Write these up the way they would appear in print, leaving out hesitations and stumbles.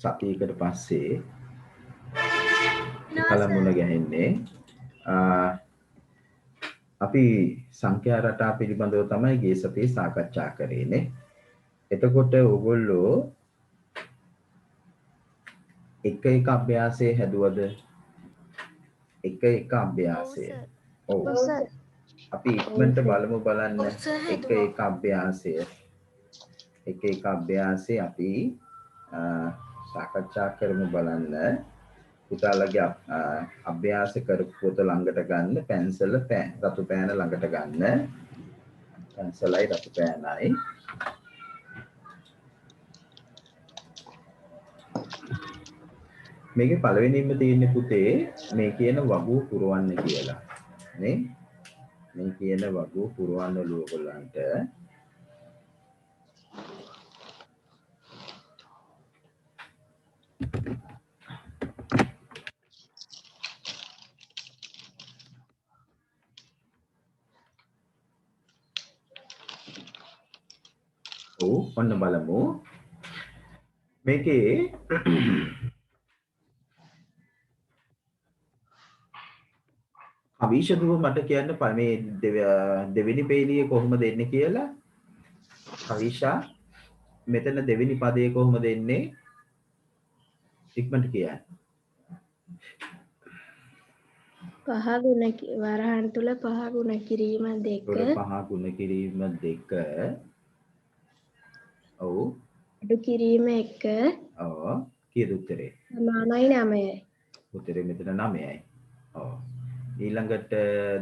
සතියකට පස්සේ එකල මුණ ගැහෙන්නේ අපි සංඛ්‍යා රටා පිළිබඳව තමයි ගිය සතියේ සාකච්ඡා කරේනේ. එතකොට ඕගොල්ලෝ එක අභ්‍යාසයේ හැදුවද? එක අභ්‍යාසය. ඔව්. අපි ඉක්මනට බලමු බලන්න එක අභ්‍යාසය. එක අභ්‍යාසය අපි සාකච්ඡා කරමු බලන්න. පුතාලගේ අභ්‍යාස කරපු පොත ළඟට ගන්න, පැන්සල රතු පෑන ළඟට ගන්න. පැන්සලයි රතු පෑනයි. මේකේ පළවෙනිම තියෙන්නේ පුතේ මේ කියන වගුව පුරවන්න කියලා. නේ? මේ කියන වගුව පුරවන්න ඔයගොල්ලන්ට ඔන්න බලමු. මේකේ අවිෂදුව මට කියන්න මේ දෙවෙනි පේලිය කොහොමද එන්නේ කියලා. අවිෂා මෙතන දෙවෙනි පදයේ කොහොමද එන්නේ? ඉක්මනට කියන්න. පහ ගුණ වරහන් තුල පහ ගුණ කිරීම 2. පහ ගුණ කිරීම 2. ඔව්. අඩු කිරීම 1. ඔව්. කීයද උත්තරේ? සමානයි 9යි. උත්තරේ මෙතන 9යි. ඔව්. ඊළඟට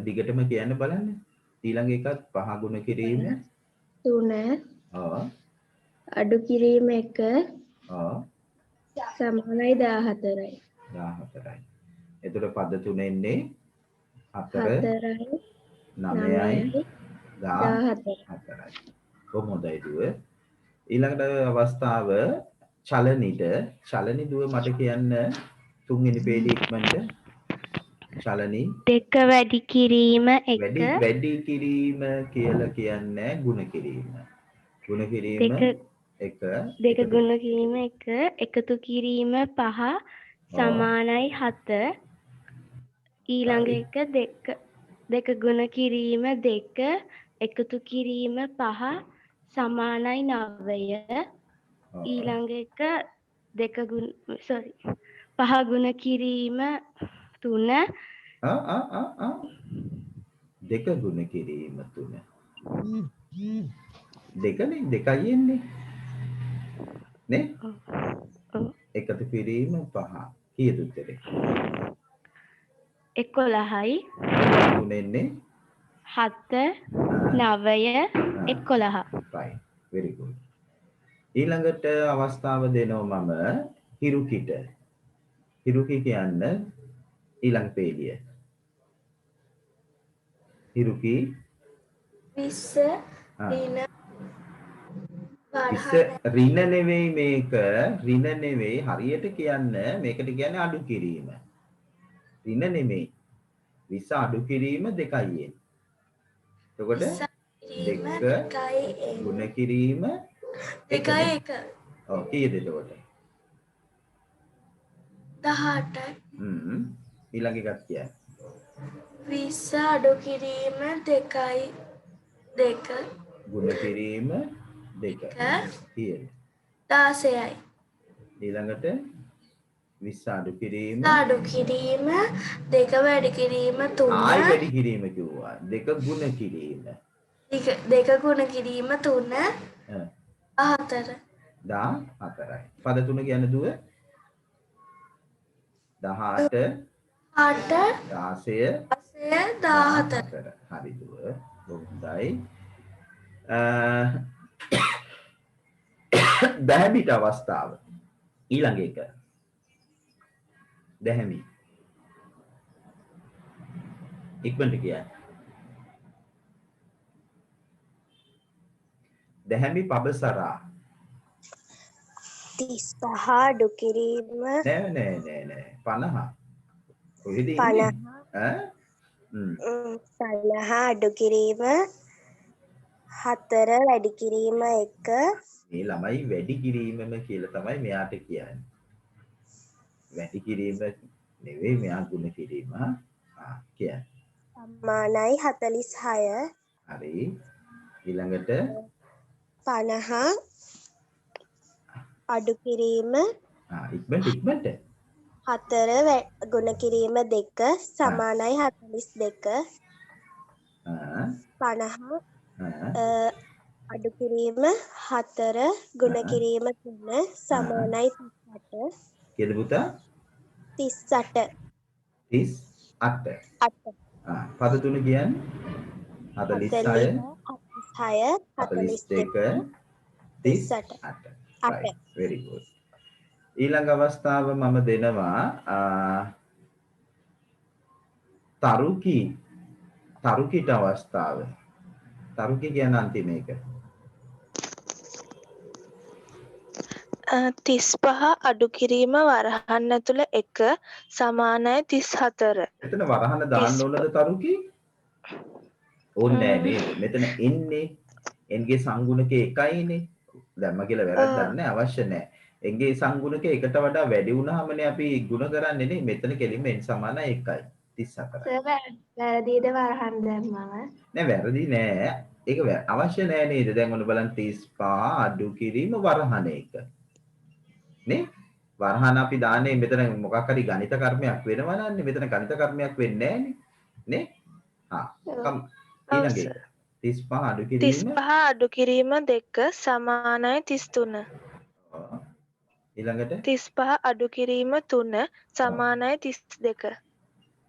දිගටම කියන්න බලන්න. ඊළඟ එකත් පහ ගුණ කිරීම 3. ඔව්. අඩු කිරීම 1. ඔව්. සමානයි 14යි. 14යි. එතකොට පද තුන එන්නේ 4 4යි 9යි 14යි. කොහොමදයි දුව? ඊළඟට අවස්ථාව චලනි දුව මට කියන්න තුන්වෙනි පේලිය ඉක්මනට. චලනි 2 වැඩි කිරීම 1. වැඩි කිරීම කියලා කියන්නේ ගුණ කිරීම. ගුණ කිරීම 1. 2 ගුණ කිරීම 1. එකතු කිරීම 5 සමානයි 7. ඊළඟ එක 2 ගුණ කිරීම 2. එකතු කිරීම 5 සමානයි 9. ඊළඟ එක 5 ගුණ කිරීම 3. 2 ගුණ කිරීම 3. දෙකයි එන්නේ. නේ? එකතු කිරීම 5. කීයද උත්තරේ? 11යි. තුන එන්නේ 7 9 11. right. very good. ඊළඟට අවස්ථාව දෙනවා මම හිරුකිට. හිරුකි කියන්න ඊළඟ පේලිය. හිරුකි 20 රින නෙවෙයි මේක. රින නෙවෙයි හරියට කියන්න මේකට කියන්නේ අඩු කිරීම. රින නෙමෙයි. 20 අඩු කිරීම 2යි. එතකොට 2 ගුණ කිරීම 2යි 1. ඔව් කීයද එතකොට? 18යි. ඊළඟ එකක් කියන්න. 20 අඩු කිරීම 2යි 2. ගුණ කිරීම 2. කීයද? 16යි. ඊළඟට 20 අඩු කිරීම 2 වැඩි කිරීම 3. ආයි වැඩි කිරීම කිව්වා. 2 ගුණ කිරීම. 2 ගුණ කිරීම 3. 14. 14යි. පද තුන කියන්න දුව. 18 16 14. හරි දුව. හොඳයි. දැහැමිට අවස්ථාව. ඊළඟ එක. දැහැමි. ඉක්මනට කියන්න. දැහැමි පබසරා. 35 අඩු කිරීම නෑ 50. කොහෙද ඉන්නේ? 50 අඩු කිරීම 4 වැඩි කිරීම 1. මේ ළමයි වැඩි කිරීමම කියලා තමයි මෙයාට කියන්නේ. වැඩි කිරීම නෙවෙයි මෙයා ගුණ කිරීම. කියන්න. සමානයි 46 හරි. ඊළඟට 50 අඩු කිරීම ඉක්මනට 4 ගුණ කිරීම 2 සමානයි 42 50 අඩු කිරීම 4 ගුණ කිරීම 3 සමානයි 38 කියද පුතා? 38 38. පද තුන කියන්නේ 46 42 38. Right. Very good. ඊළඟ අවස්ථාව මම දෙනවා තරුකිට අවස්ථාව. තරුකි කියන අන්තිම එක. 35 අඩු කිරීම වරහන් ඇතුළ 1 සමානයි 34. එතන වරහන දාන්න ඕනද තරුකි? ඕනේ නෑ නේද? මෙතන එන්නේ එන්ගේ සංගුණකේ එකයිනේ. දැම්ම කියලා වැරද්දක් නෑ, අවශ්‍ය නෑ. එන්ගේ සංගුණකේ එකට වඩා වැඩි වුණාමනේ අපි ගුණ කරන්නේ නේ. මෙතන කෙලින්ම n සමානයි 1යි 34. වැරදිද වරහන් දැම්මම? නෑ වැරදි නෑ. ඒක අවශ්‍ය නෑ නේද? දැන් ඔන්න බලන්න 35 අඩු කිරීම වරහන එක. නේ? වරහන අපි දාන්නේ මෙතන මොකක් හරි ගණිත කර්මයක් වෙනවා නන්නේ. මෙතන ගණිත කර්මයක් වෙන්නේ නෑනේ. ඊළඟ එක 35 අඩු කිරීම 35 අඩු කිරීම 2 සමානයි 33. ඊළඟට 35 අඩු කිරීම 3 සමානයි 32.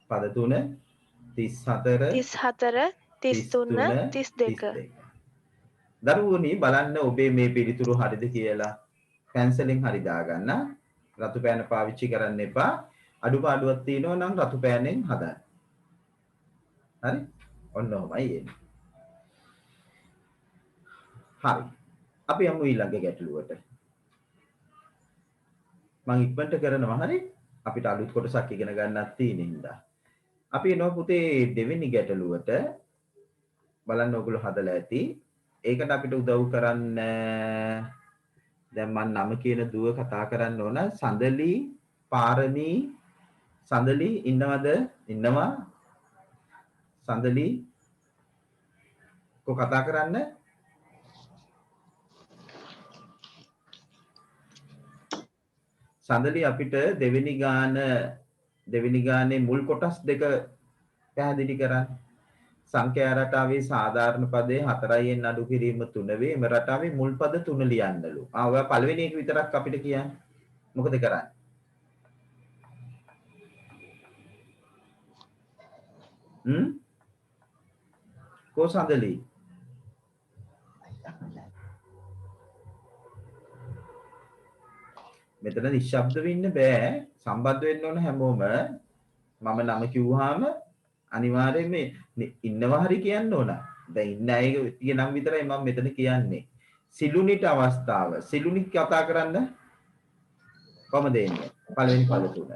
පද තුන 34 33 32. දරුවනි බලන්න ඔබේ මේ පිළිතුරු හරිද කියලා. පැන්සලෙන් හරි දාගන්න. රතු පෑන පාවිච්චි කරන්න එපා. අඩුපාඩුවක් තියෙනවා නම් රතු පෑනෙන් හදන්න. හරි? ඔන්න ඔහමයි එන්නේ. හරි. අපි යමු ඊළඟ ගැටලුවට. මම ඉක්මනට කරනවා හරි? අපිට අලුත් කොටසක් ඉගෙන ගන්නත් තියෙන හින්දා. අපි එනවා පුතේ දෙවෙනි ගැටලුවට. බලන්න ඔයගොල්ලෝ හදලා ඇති. ඒකට අපිට උදව් කරන්න දැන් මම නම කියන දුව කතා කරන්න ඕන. සඳලි පාරමී සඳලි ඉන්නවද? ඉන්නවා. සඳලි කෝ කතා කරන්න? සඳලි අපිට දෙවෙනි ගානේ මුල් කොටස් දෙක පැහැදිලි කරන්න. සංඛ්‍යා රටාවේ සාධාරණ පදේ 4න් අඩු කිරීම 3 වේ. එම රටාවේ මුල් පද 3 ලියන්නලු. ඔයා පළවෙනි එක විතරක් අපිට කියන්න. මොකද කරන්නේ? කෝ සඳලි? මෙතන නිශ්ශබ්ද වෙන්න බෑ. සම්බන්ධ වෙන්න ඕන හැමෝම. මම නම කිව්වහම අනිවාර්යයෙන්ම ඉන්නවා හරි කියන්න ඕන. දැන් ඉන්න අයගේ නම් විතරයි මම මෙතන කියන්නේ. සිලුනිට අවස්ථාව. සිලුනි කතා කරන්න කොහමද එන්නේ? පළවෙනි පද තුන.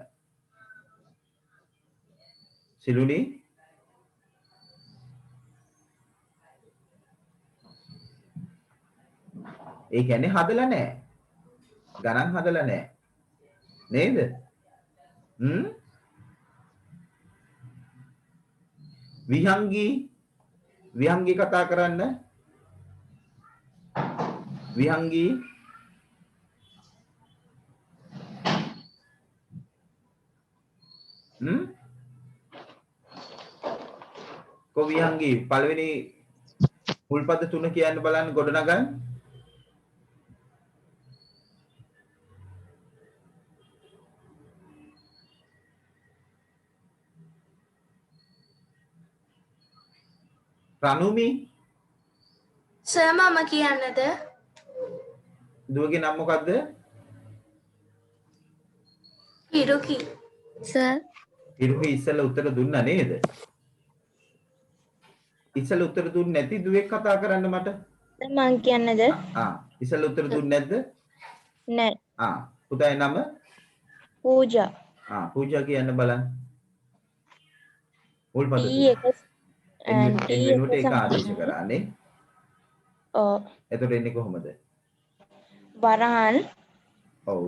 සිලුනි ඒ කියන්නේ හදලා නැහැ. ගණන් හදලා නැහැ. නේද? විහංගී කතා කරන්න. විහංගී කො විහංගී පළවෙනි මුල් පද තුන කියන්න බලන්න ගොඩනගන්න. රනුමි සර් මම කියන්නද? දුවගේ නම මොකද්ද? හිරුකි. සර් හිරුකි ඉස්සෙල්ලා උත්තර දුන්නා නේද? ඉස්සෙල්ලා උත්තර දුන්නේ නැති දුවෙක් කතා කරන්න මට. දැන් මං කියන්නද? ඉස්සෙල්ලා උත්තර දුන්නේ නැද්ද? නෑ. පුතාගේ නම? පූජා. පූජා කියන්න බලන්න. මුල් පද T වෙනුවට ඒක ආදේශ කරානේ. ඔව්. එතකොට එන්නේ කොහොමද? වරහන්. ඔව්.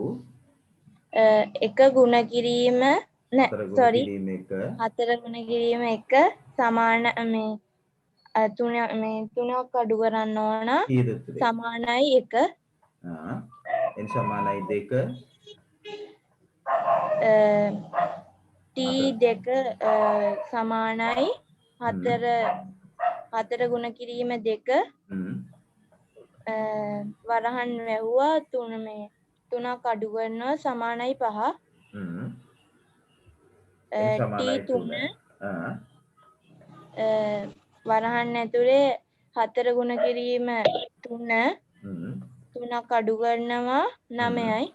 එක ගුණ කිරීම නෑ හතර ගුණ sorry කිරීම එක 4 ගුණ කිරීම එක සමාන මේ තුනක් අඩු කරන්න ඕන කීයද උත්තරේ? සමානයි 1 n සමානයි 2 t2 සමානයි 4 ගුණ කිරීම 2 හ්ම් වරහන් වැහුවා 3ක් අඩු කරනවා සමානයි 5 හ්ම් n සමානයි 3 වරහන් ඇතුලේ 4 ගුණ කිරීම 3 හ්ම් 3ක් අඩු කරනවා 9යි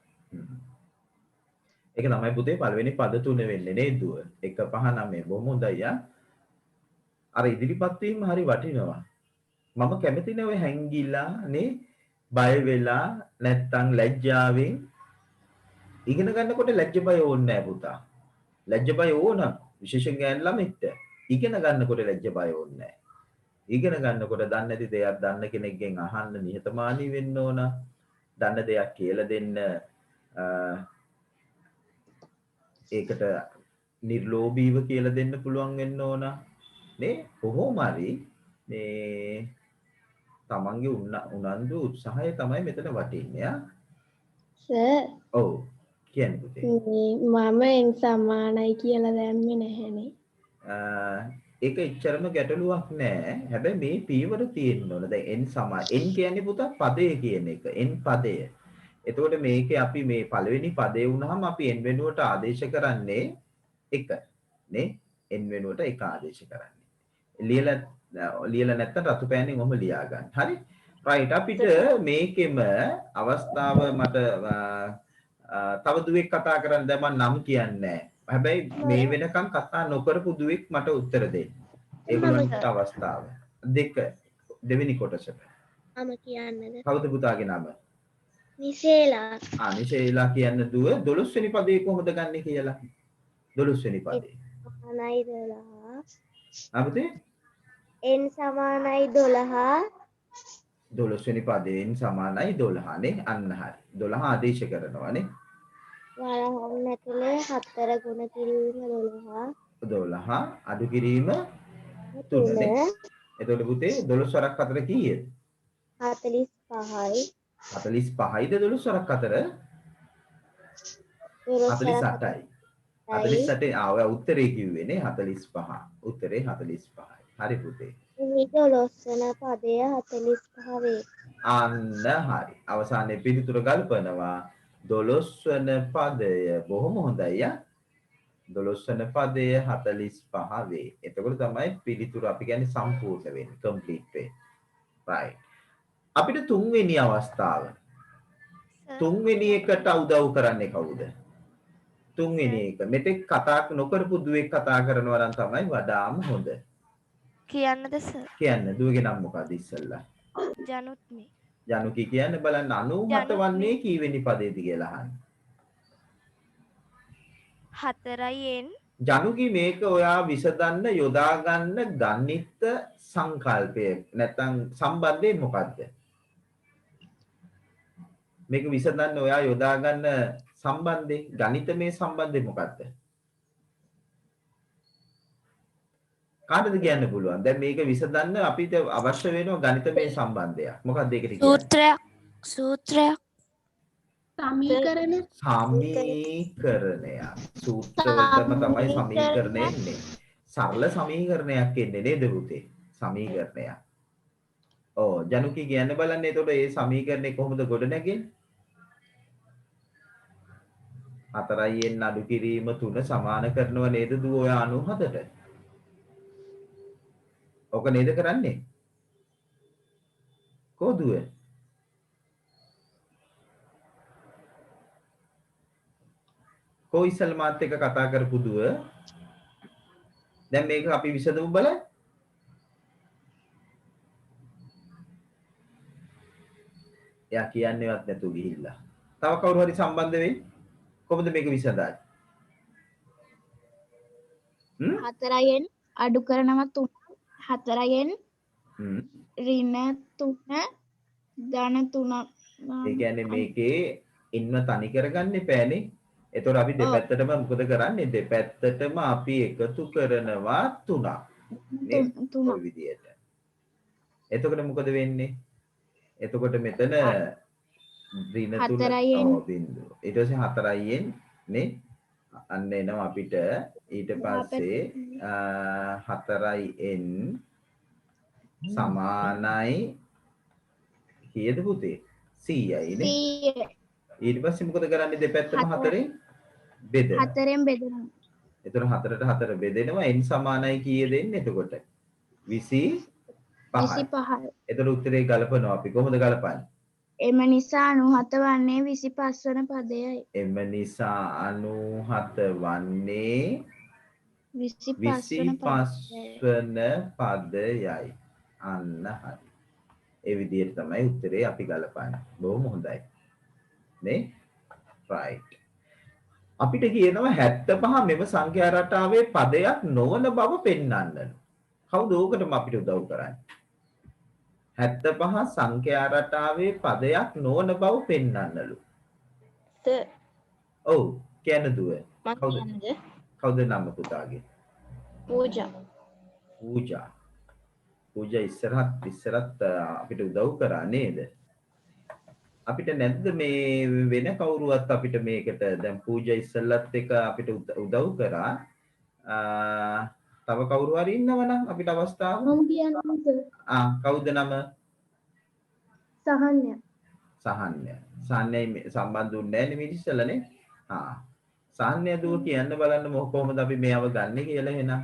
ඒක තමයි පුතේ පළවෙනි පද තුන වෙන්නේ නේද දුව 1 5 9 බොහොම හොඳයි අර ඉදිරිපත් වීම හරි වටිනවා මම කැමති නෑ ඔය හැංගිලා නේ බය වෙලා නැත්තම් ලැජ්ජාවෙන් ඉගෙන ගන්නකොට ලැජ්ජ බය ඕනේ නෑ පුතා ලැජ්ජ බය ඕන විශේෂයෙන් ගෑන් ළමෙක්ට ඉගෙන ගන්නකොට ලැජ්ජ බය ඕනේ නෑ ඉගෙන ගන්නකොට දන්නේ නැති දෙයක් දන්න කෙනෙක්ගෙන් අහන්න නිහතමානී වෙන්න ඕන දන්න දෙයක් කියලා දෙන්න ඒකට නිර්ලෝභීව කියලා දෙන්න පුළුවන් වෙන්න ඕන නේ කොහොම හරි මේ තමන්ගේ උනන්දු උත්සාහය තමයි මෙතන වටින්නේ සර් ඔව් කියන්න පුතේ මම n සමානයි කියලා දැම්මේ නැහැනේ ඒක එච්චරම ගැටලුවක් නෑ හැබැයි මේ පීවර තියෙන්න ඕන දැන් n n කියන්නේ පුතා පදය කියන එක n පදය එතකොට මේකේ අපි මේ පළවෙනි පදේ වුණාම අපි n වෙනුවට ආදේශ කරන්නේ 1 නේ n වෙනුවට 1 ආදේශ කරන්නේ ලියලා නැත්තම් රතු පෑන්නෙන් ඔහම ලියා ගන්න හරි රයිට් අපිට මේකෙම අවස්ථාව මට තව දුවෙක් කතා කරන්න දැන් මම නම් කියන්නේ හැබැයි මේ වෙනකන් කතා නොකරපු දුවෙක් මට උත්තර දෙන්න ඒගොල්ලන්ට අවස්ථාව දෙවෙනි කොටසට මම කියන්නද කවුද පුතාගේ නම නිසේලා නිසේලා කියන්න දුව 12 වෙනි පදේ කොහොමද ගන්නෙ කියලා 12 වෙනි පදේ සමානයි 12 අපතේ n සමානයි 12 12 වෙනි පදයෙන් සමානයි 12 නේ අන්න හරි 12 ආදේශ කරනවා නේ වරහන් ඇතුලේ 4 ගුණ කිරීම 12 අඩු කිරීම 3 නේ එතකොට පුතේ 12 වරක් 4 කීයද 45යි 45යිද 12 වරක් 4 48යි 48 ඔය උත්තරේ කිව්වේ නේ 45 උත්තරේ 45යි හරි පුතේ මේ 12 වෙන පදය 45 වේ අන්න හරි අවසානයේ පිළිතුර ගල්පනවා 12 වන පදය බොහොම හොඳයි 12 වන පදය 45 වේ එතකොට තමයි පිළිතුර අපි කියන්නේ සම්පූර්ණ වෙන්නේ complete වෙන්නේ right අපිට තුන්වෙනි අවස්ථාව තුන්වෙනි එකට උදව් කරන්නේ කවුද තුන්වෙනි එක මෙතෙක් කතා නොකරපු දුවෙක් කතා කරනවා නම් තමයි වඩාම හොඳ කියන්නද සර් කියන්න දුවගේ නම මොකක්ද ඉස්සෙල්ලා ජනුත් මේ ජනුකි කියන්න බලන්න 97 වන්නේ කීවෙනි පදේද කියලා අහන්න 4යි n ජනුකි මේක ඔයා විසඳන්න යොදා ගන්න ගණිත සංකල්පය නැත්නම් සම්බන්ධය මොකද්ද මේක විසඳන්න ඔයා යොදා ගන්න සම්බන්ධය ගණිතමය සම්බන්ධය මොකද්ද කාටද කියන්න පුළුවන් දැන් මේක විසඳන්න අපිට අවශ්‍ය වෙනවා ගණිතමය සම්බන්ධයක් මොකක්ද ඒකට කියන්නේ සූත්‍රයක් සමීකරණ සමීකරණයක් සූත්‍රවලටම තමයි සමීකරණය එන්නේ සරල සමීකරණයක් එන්නේ නේද පුතේ සමීකරණයක් ඔව් ජනුකි කියන්න බලන්න එතකොට මේ සමීකරණය කොහොමද ගොඩ නැගෙන්නේ 4න් අඩු කිරීම 3 සමාන කරනව නේද දුව ඔය 97ට ඔක නේද කරන්නේ කොහොදුව කො ඉස්සල් මාත් එක්ක කතා කරපු දුව දැන් මේක අපි විසඳමු බලන්න එයා කියන්නේවත් නැතුව ගිහිල්ලා තව කවුරු හරි සම්බන්ධ වෙයි කොහොමද මේක විසඳන්නේ 4න් අඩු කරනවා 3 4න් ඍණ 3 ධන 3 ඒ කියන්නේ මේකේ ඉන්න තනි කරගන්න එපෑනේ එතකොට අපි දෙපැත්තටම මොකද කරන්නේ? දෙපැත්තටම අපි එකතු කරනවා 3ක්. නේ? තුන ඔය විදියට. එතකොට මොකද වෙන්නේ? එතකොට මෙතන ඍණ 3 හතරයින්. ඔව් බිංදුව. ඊට පස්සේ 4යින් නේ අන්න එනවා අපිට ඊට පස්සේ 4යින් සමානයි කීයද පුතේ 100යි නේ. 100 ඊට පස්සේ මොකද කරන්නේ දෙපැත්තම 4ෙන් බෙදෙනවා. 4ෙන් බෙදෙනවා. එතකොට 4ට 4 බෙදෙනවා n සමානයි කීයද එන්නේ එතකොට 25යි. 25යි. එතකොට උත්තරේ ගලපනවා අපි කොහොමද ගලපන්නේ? එම නිසා 97 වන්නේ 25 වන පදයයි. එම නිසා 97 වන්නේ 25 වන පදයයි. අන්න හරි. ඒ විදිහට තමයි උත්තරේ අපි ගලපන්නේ. බොහොම හොඳයි. නේ? right. අපිට කියනවා 75 මෙම සංඛ්‍යා රටාවේ පදයක් නොවන බව පෙන්වන්න. කවුද ඕකටම අපිට උදව් කරන්නේ? 75 සංඛ්‍යා රටාවේ පදයක් නොවන බව පෙන්වන්නලු. ඔව් කියන්න දුව. කවුද නම පුතාගේ? පූජා. පූජා. පූජා ඉස්සරත් අපිට උදව් කරා නේද? අපිට නැද්ද මේ වෙන කවුරුවත් අපිට මේකට දැන් පූජා ඉස්සල්ලත් එක අපිට උදව් කරා. තව කවුරු හරි ඉන්නවනම් අපිට අවස්ථාව මම කියන්නේ කවුද නම? සහන්‍ය. සහන්‍ය. සහන්‍යයි සම්බන්ධ වුන්නේ නැහැ නේ මේ ඉස්සල්ලානේ. සහන්‍ය දුව කියන්න බලන්න කොහොමද අපි මේව ගන්නෙ කියලා එහෙනම්.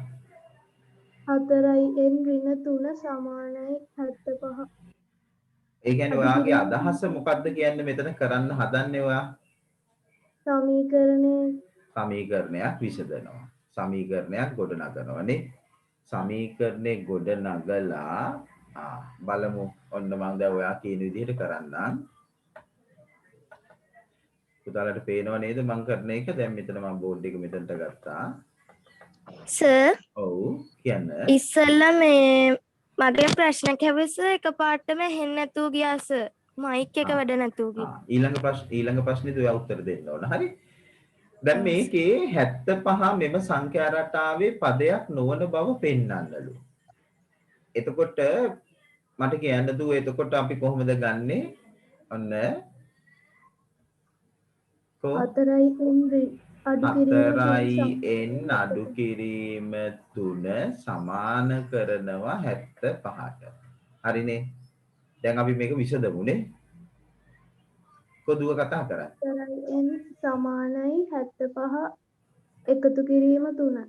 4යි n ඍණ 3 සමානයි 75. ඒ කියන්නේ ඔයාගේ අදහස මොකක්ද කියන්නේ මෙතන කරන්න හදන්නේ ඔයා? සමීකරණයක් විසඳනවා. සමීකරණයක් ගොඩනගනවා නේ. සමීකරණේ ගොඩනගලා බලමු. ඔන්න මම දැන් ඔයා කියන විදිහට කරන්නම්. පුතාලට පේනව නේද මම කරන එක? දැන් මෙතන මම බෝඩ් එක මෙතනට ගත්තා. සර් ඔව් කියන්න. ඉස්සෙල්ලා මේ මගේ ප්‍රශ්න කැවිස එකපාරටම හෙන්න නැතුව ගියා සර්. මයික් එක වැඩ නැතුව ගියා. ඊළඟ ප්‍රශ්නෙට ඔයා උත්තර දෙන්න ඕන. හරි. දැන් මේකේ 75 මෙම සංඛ්‍යා රටාවේ පදයක් නොවන බව පෙන්වන්නලු. එතකොට මට කියන්න දුව එතකොට අපි කොහොමද ගන්නෙ? ඔන්න 4යි n අඩු කිරීම 3 සමාන කරනවා 75ට. හරිනේ. දැන් අපි මේක විසඳමුනේ. කොදුව කතා කරන්නේ? 4යි n සමානයි 75 එකතු කිරීම 3.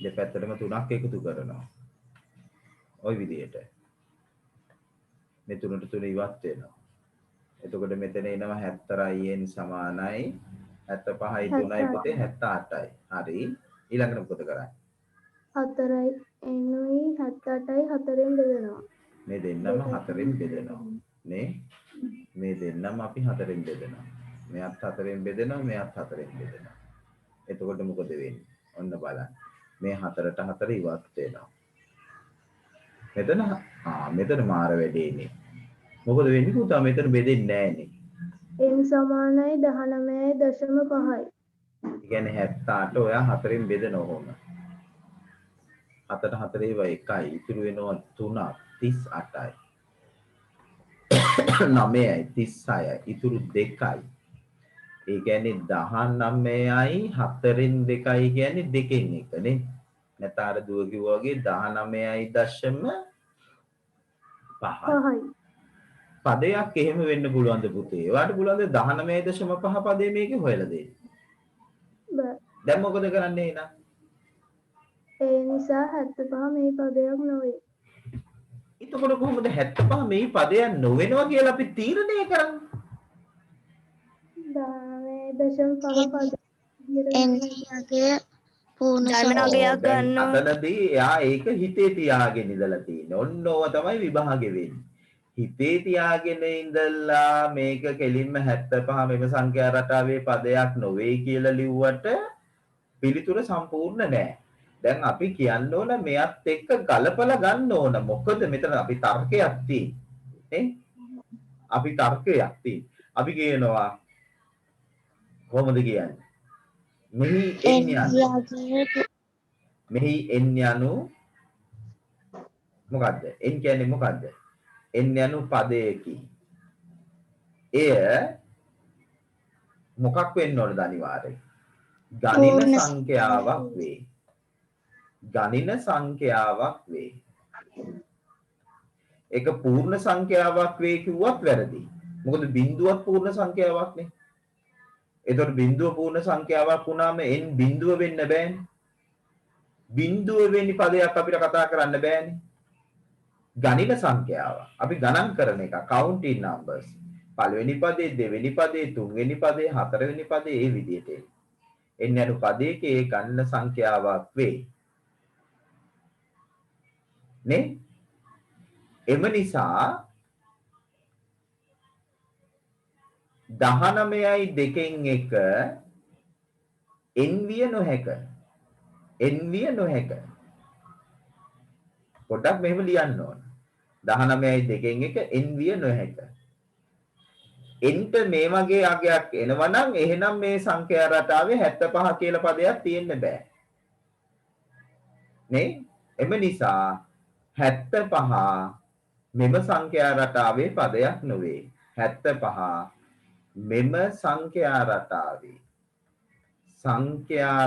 දෙපැත්තටම 3ක් එකතු කරනවා. ওই විදිහට. මේ 3ට 3 ඉවත් වෙනවා. එතකොට මෙතන එනවා 74යි n සමානයි 75යි 3යි පුතේ 78යි. හරි. ඊළඟට මොකද කරන්නේ? 4යි n උයි 78යි 4ෙන් බෙදෙනවා. මේ දෙන්නම 4ෙන් බෙදෙනවා. නේ? මේ දෙන්නම අපි 4ෙන් බෙදෙනවා. මෙයත් 4ෙන් බෙදෙනවා, මෙයත් 4ෙන් බෙදෙනවා. එතකොට මොකද වෙන්නේ? ඔන්න බලන්න. මේ 4ට 4 ඉවත් වෙනවා. මෙතන මාර වැඩේනේ. මොකද වෙන්නේ පුතා මෙතන බෙදෙන්නේ නැහනේ. n සමානයි 19.5යි. ඒ කියන්නේ 78 ඔයා 4ෙන් බෙදන ඕම. 7ට 4 ඒවා 1යි. ඉතුරු වෙනවා 3ක් 38යි. 9යි 36යි. ඉතුරු 2යි. ඒ කියන්නේ 19යි 4ෙන් 2යි කියන්නේ 2කින් 1 නේ. නැත්නම් අර දුව කිව්වා වගේ 19.5යි. පදයක් එහෙම වෙන්න පුළුවන්ද පුතේ? ඔයාලට පුළුවන්ද 19.5 පදේ මේකේ හොයලා දෙන්න? බෑ. දැන් මොකද කරන්නේ එහෙනම්? ඒ නිසා 75 මේ පදයක් නොවේ. එතකොට කොහොමද 75 මේ පදයක් නොවෙනවා කියලා අපි තීරණය කරන්නේ? 19.5 පද එන්ගේ පූර්ණ ධර්මනගයක් ගන්න ඕන. අතනදී එයා ඒක හිතේ තියාගෙන ඉඳලා තියෙන්නේ. ඔන්න ඕව තමයි විභාගෙ වෙන්නේ. හිතේ තියාගෙන ඉඳලා මේක කෙලින්ම 75 මෙම සංඛ්‍යා රටාවේ පදයක් නොවේ කියලා ලිව්වට පිළිතුර සම්පූර්ණ නෑ. දැන් අපි කියන්න ඕන මෙයත් එක්ක ගලපලා ගන්න ඕන. මොකද මෙතන අපි තර්කයක් තියෙන්නේ. අපි තර්කයක් තියෙන්නේ. අපි කියනවා කොහොමද කියන්නේ? මෙහි එන් එන් යනු යාගේ මෙහි එන් යනු මොකද්ද? එන් කියන්නේ මොකද්ද? එන් යනු පදයකි. එය මොකක් වෙන්න ඕනද අනිවාර්යයෙන්? ගණින පූර්ණ සංඛ්‍යාවක් වේ. ගණින සංඛ්‍යාවක් වේ. ඒක පූර්ණ සංඛ්‍යාවක් වේ කිව්වත් වැරදි. මොකද බිඳුවක් පූර්ණ සංඛ්‍යාවක් නේ. එතකොට බිඳුව පූර්ණ සංඛ්‍යාවක් වුණාම n බිඳුව වෙන්න බෑනේ. බිඳුව වෙනි පදයක් අපිට කතා කරන්න බෑනේ. ගණිත සංඛ්‍යාව. අපි ගණන් කරන එක counting numbers. පළවෙනි පදේ, දෙවෙනි පදේ, තුන්වෙනි පදේ, හතරවෙනි පදේ ඒ විදිහට එන්න යන පදයකේ ගණන සංඛ්‍යාවක් වේ. නේ? එම නිසා 19යි 2න් 1 n විය නොහැක. n විය නොහැක. පොඩ්ඩක් මෙහෙම ලියන්න ඕන. 19යි 2න් 1 n විය නොහැක. nට මේ වගේ අගයක් එනවනම් එහෙනම් මේ සංඛ්‍යා රටාවේ 75 කියලා පදයක් තියෙන්න බෑ. නේ? එම නිසා 75 මෙම සංඛ්‍යා රටාවේ පදයක් නොවේ. 75 මෙම සංඛ්‍යා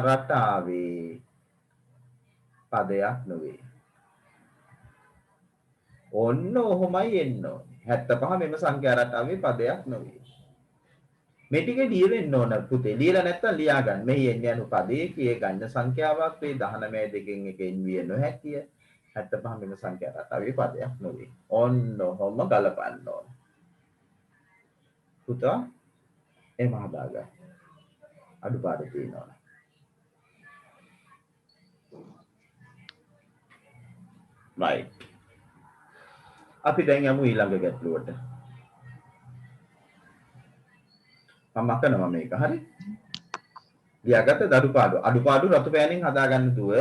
රටාවේ පදයක් නොවේ. ඔන්න ඔහොමයි එන්න ඕනේ. 75 මෙම සංඛ්‍යා රටාවේ පදයක් නොවේ. මේ ටික ලියවෙන්න ඕන පුතේ. ලියලා නැත්තම් ලියා ගන්න. මෙහි එන්න යන පදයේ කී ගණන සංඛ්‍යාවක් වේ 19 2කින් 1 n විය නොහැකිය. 75 මෙම සංඛ්‍යා රටාවේ පදයක් නොවේ. ඔන්න ඔහොම ගලපන්න ඕන. පුතා එහෙම හදාගන්න. අඩුපාඩු තියෙනවා. right. අපි දැන් යමු ඊළඟ ගැටලුවට. මම අකනවා මේක හරි. ලියාගත්ත අඩුපාඩු රතු පෑනෙන් හදාගන්න දුව.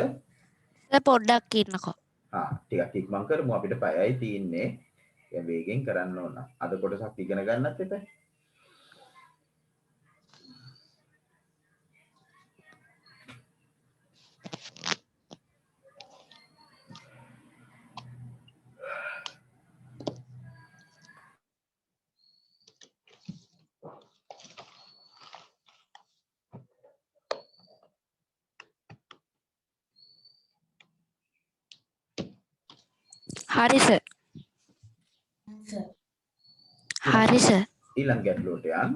පොඩ්ඩක් ඉන්නකෝ. ටිකක් ඉක්මන් කරමු අපිට පැයයි තියෙන්නේ. දැන් වේගෙන් කරන්න ඕන. අද කොටසක් ඉගෙන ගන්නත් එපා. හරි සර්. හරි සර්. ඊළඟ ගැටලුවට යන්න.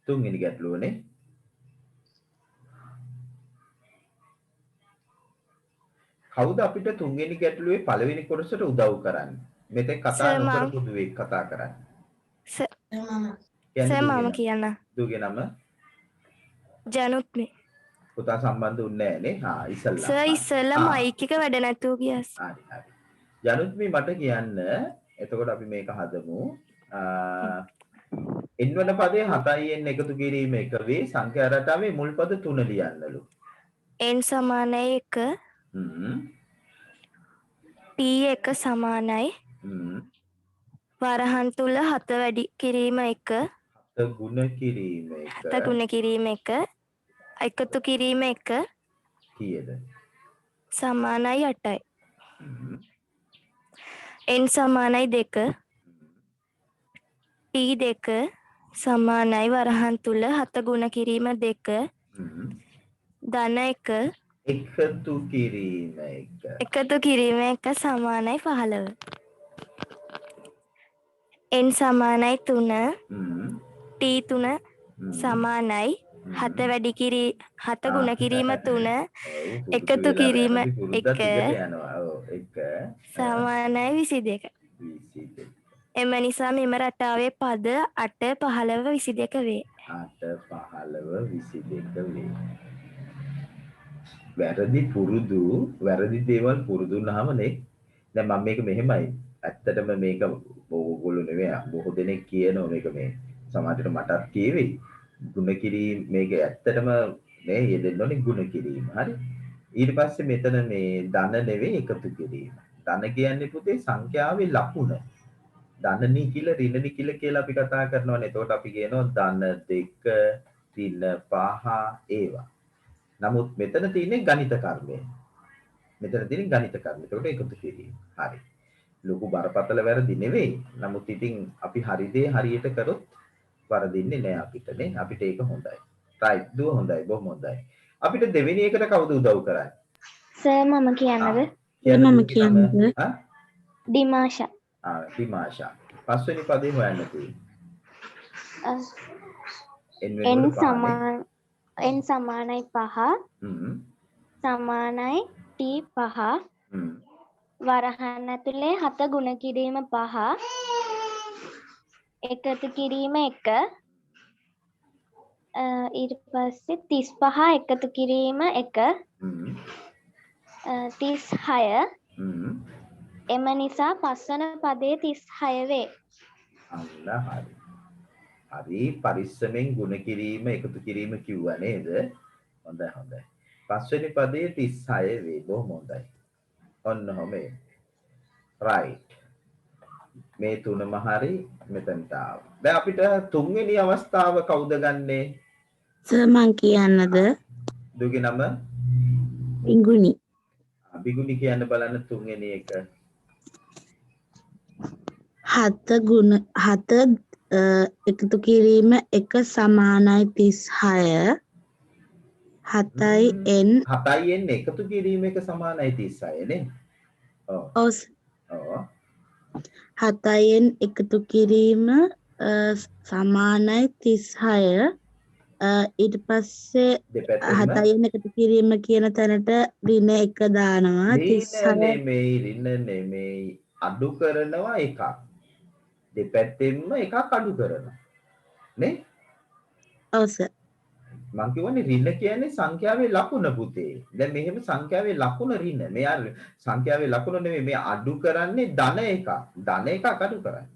තුන්වෙනි ගැටලුවනේ. කවුද අපිට තුන්වෙනි ගැටලුවේ පළවෙනි කොටසට උදව් කරන්නේ? මෙතෙක් කතා නොකරපු දුවේ කතා කරන්නේ. සර් මම කියන්න. දුගේ නම ජනුත්නේ. පුතා සම්බන්ධ උන්නේ නැහැ නේ. ඉස්සල්ලා. සර් ඉස්සෙල්ලා මයික් එක වැඩ නැතුව ගියස්. හරි. ජනුත්මි මට කියන්න. එතකොට අපි මේක හදමු. n වන පදයේ 7යි n එකතු කිරීම 1 වේ. සංඛ්‍යා රටාවේ මුල් පද 3 ලියන්නලු. n සමානයි 1. t 1 සමානයි. වරහන් තුල 7 වැඩි කිරීම 1. 7 ගුණ කිරීම 1. 7 ගුණ කිරීම 1. එකතු කිරීම 1 කීයද? සමානයි 8යි. n සමානයි 2. t 2 සමානයි වරහන් තුල 7 ගුණ කිරීම 2. ධන 1 එකතු කිරීම 1. එකතු කිරීම 1 සමානයි 15. n සමානයි 3. t 3 සමානයි 7 වැඩි කිරී 7 ගුණ කිරීම 3 එකතු කිරීම 1 සමානයි 22. එම නිසා මෙම රටාවේ පද 8 15 22 වේ. 8 15 22 වේ. වැරදි දේවල් පුරුදු වුණාම නේ. දැන් මම මේක මෙහෙමයි. ඇත්තටම මේක ඕගොල්ලෝ නෙවෙයි බොහෝ දෙනෙක් කියනවා මේක මේ සමාජයට මටත් කියවෙයි. ගුණ කිරීම මේක ඇත්තටම නේ යෙදෙන්න ඕනේ ගුණ කිරීම. හරි. ඊට පස්සේ මෙතන මේ ධන නෙවෙයි එකතු කිරීම. ධන කියන්නේ පුතේ සංඛ්‍යාවේ ලකුණ. ධන නිකිල ඍණ නිකිල කියලා අපි කතා කරනවානේ. එතකොට අපි කියනවා ධන දෙක, ඍණ පහ ඒවා. නමුත් මෙතන තියෙන්නේ ගණිත කර්මය. මෙතන තියෙන්නේ ගණිත කර්මය. එතකොට එකතු කිරීම. හරි. ලොකු බරපතල වැරදි නෙවෙයි. නමුත් ඉතින් අපි හරි දේ හරියට කරොත් වරදින්නේ නෑ අපිට නේ. අපිට ඒක හොඳයි. right දුව හොඳයි. බොහොම හොඳයි. අපිට දෙවෙනි එකට කවුද උදව් කරන්නේ? සර් මම කියන්නද? මම කියන්නද? ඩිමාෂා. ඩිමාෂා. පස්වෙනි පදේ හොයන්න තියෙන්නේ. n සමානයි 5 සමානයි t 5 වරහන් ඇතුලේ 7 ගුණ කිරීම 5 එකතු කිරීම 1 ඊට පස්සේ 35 එකතු කිරීම 1 36 එම නිසා පස්වන පදේ 36 වේ. අන්න හරි. හරි පරිස්සමෙන් ගුණ කිරීම එකතු කිරීම කිව්වා නේද? හොඳයි හොඳයි. පස්වෙනි පදේ 36 වේ. බොහොම හොඳයි. ඔන්න ඔහේ. right. මේ තුනම හරි මෙතනට ආවා. දැන් අපිට තුන්වෙනි අවස්ථාව කවුද ගන්නෙ? සර් මං කියන්නද? දුගේ නම ඉඟුනි. බිගුනි කියන්න බලන්න තුන්වෙනි එක. 7 එකතු කිරීම 1 සමානයි 36 7යි n 7යි n එකතු කිරීම එක සමානයි 36 නේ. ඔව්. ඔව්. 7යි n එකතු කිරීම සමානයි 36 ඊට පස්සේ 7යි n එකතු කිරීම කියන තැනට ඍණ 1 දානවා 36 ඍණ නෙමෙයි අඩු කරනවා එකක්. දෙපැත්තෙන්ම එකක් අඩු කරනවා. නේ? ඔව් සර්. මම කියවනේ ඍණ කියන්නේ සංඛ්‍යාවේ ලකුණ පුතේ. දැන් මෙහෙම සංඛ්‍යාවේ ලකුණ ඍණ. මෙයා සංඛ්‍යාවේ ලකුණ නෙමෙයි මේ අඩු කරන්නේ ධන එකක්. ධන එකක් අඩු කරන්නේ.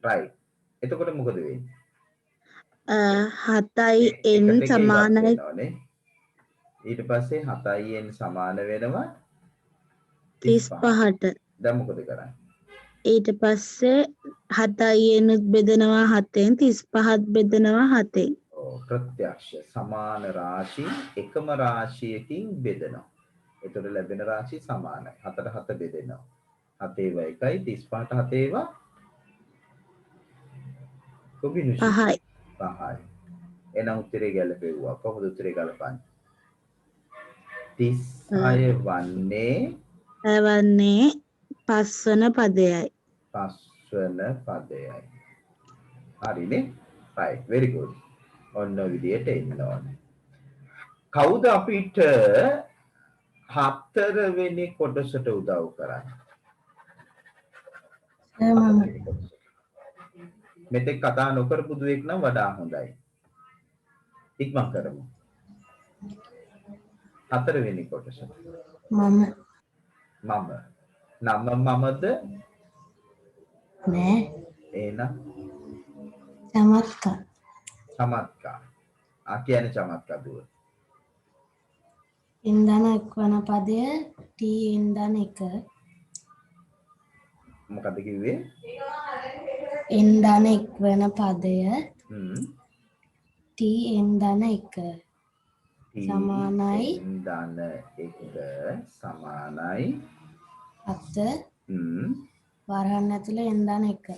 right. එතකොට මොකද වෙන්නේ? 7යි n සමානයි ඊට පස්සේ 7යි n සමාන වෙනවා 35ට. දැන් මොකද කරන්නේ? ඊට පස්සේ 7යි n බෙදනවා 7ෙන් 35ත් බෙදනවා 7ෙන්. ප්‍රත්‍යක්ෂ සමාන රාශි එකම රාශියකින් බෙදනවා. එතකොට ලැබෙන රාශිය සමානයි. 7ට 7 බෙදෙනවා. 7 ඒවා 1යි 35ට 7 ඒවා කොබිනුෂ 5යි. එහෙනම් උත්තරේ ගැලපෙව්වා. කොහොමද උත්තරේ ගලපන්නේ? 36 වන්නේ පස්වන පදයයි. පස්වන පදයයි. හරිනේ? right very good. ඔන්න විදියට එන්න ඕනේ. කවුද අපිට 4 වෙනි කොටසට උදව් කරන්නේ? මෙතෙක් කතා නොකරපු දුවෙක් නම් වඩා හොඳයි. ඉක්මන් කරමු. 4 වෙනි කොටස. මම. නම මමද? නෑ. එහෙනම් චමත්කා. චමත්කා. කියන්නේ චමත්කා දුව. n ධන එක් වන පදය t n ධන 1. මොකද කිව්වේ? n ධන එක් වන පදය t n ධන 1 සමානයි n ධන 1 සමානයි 7 වරහන් ඇතුලේ n ධන 1.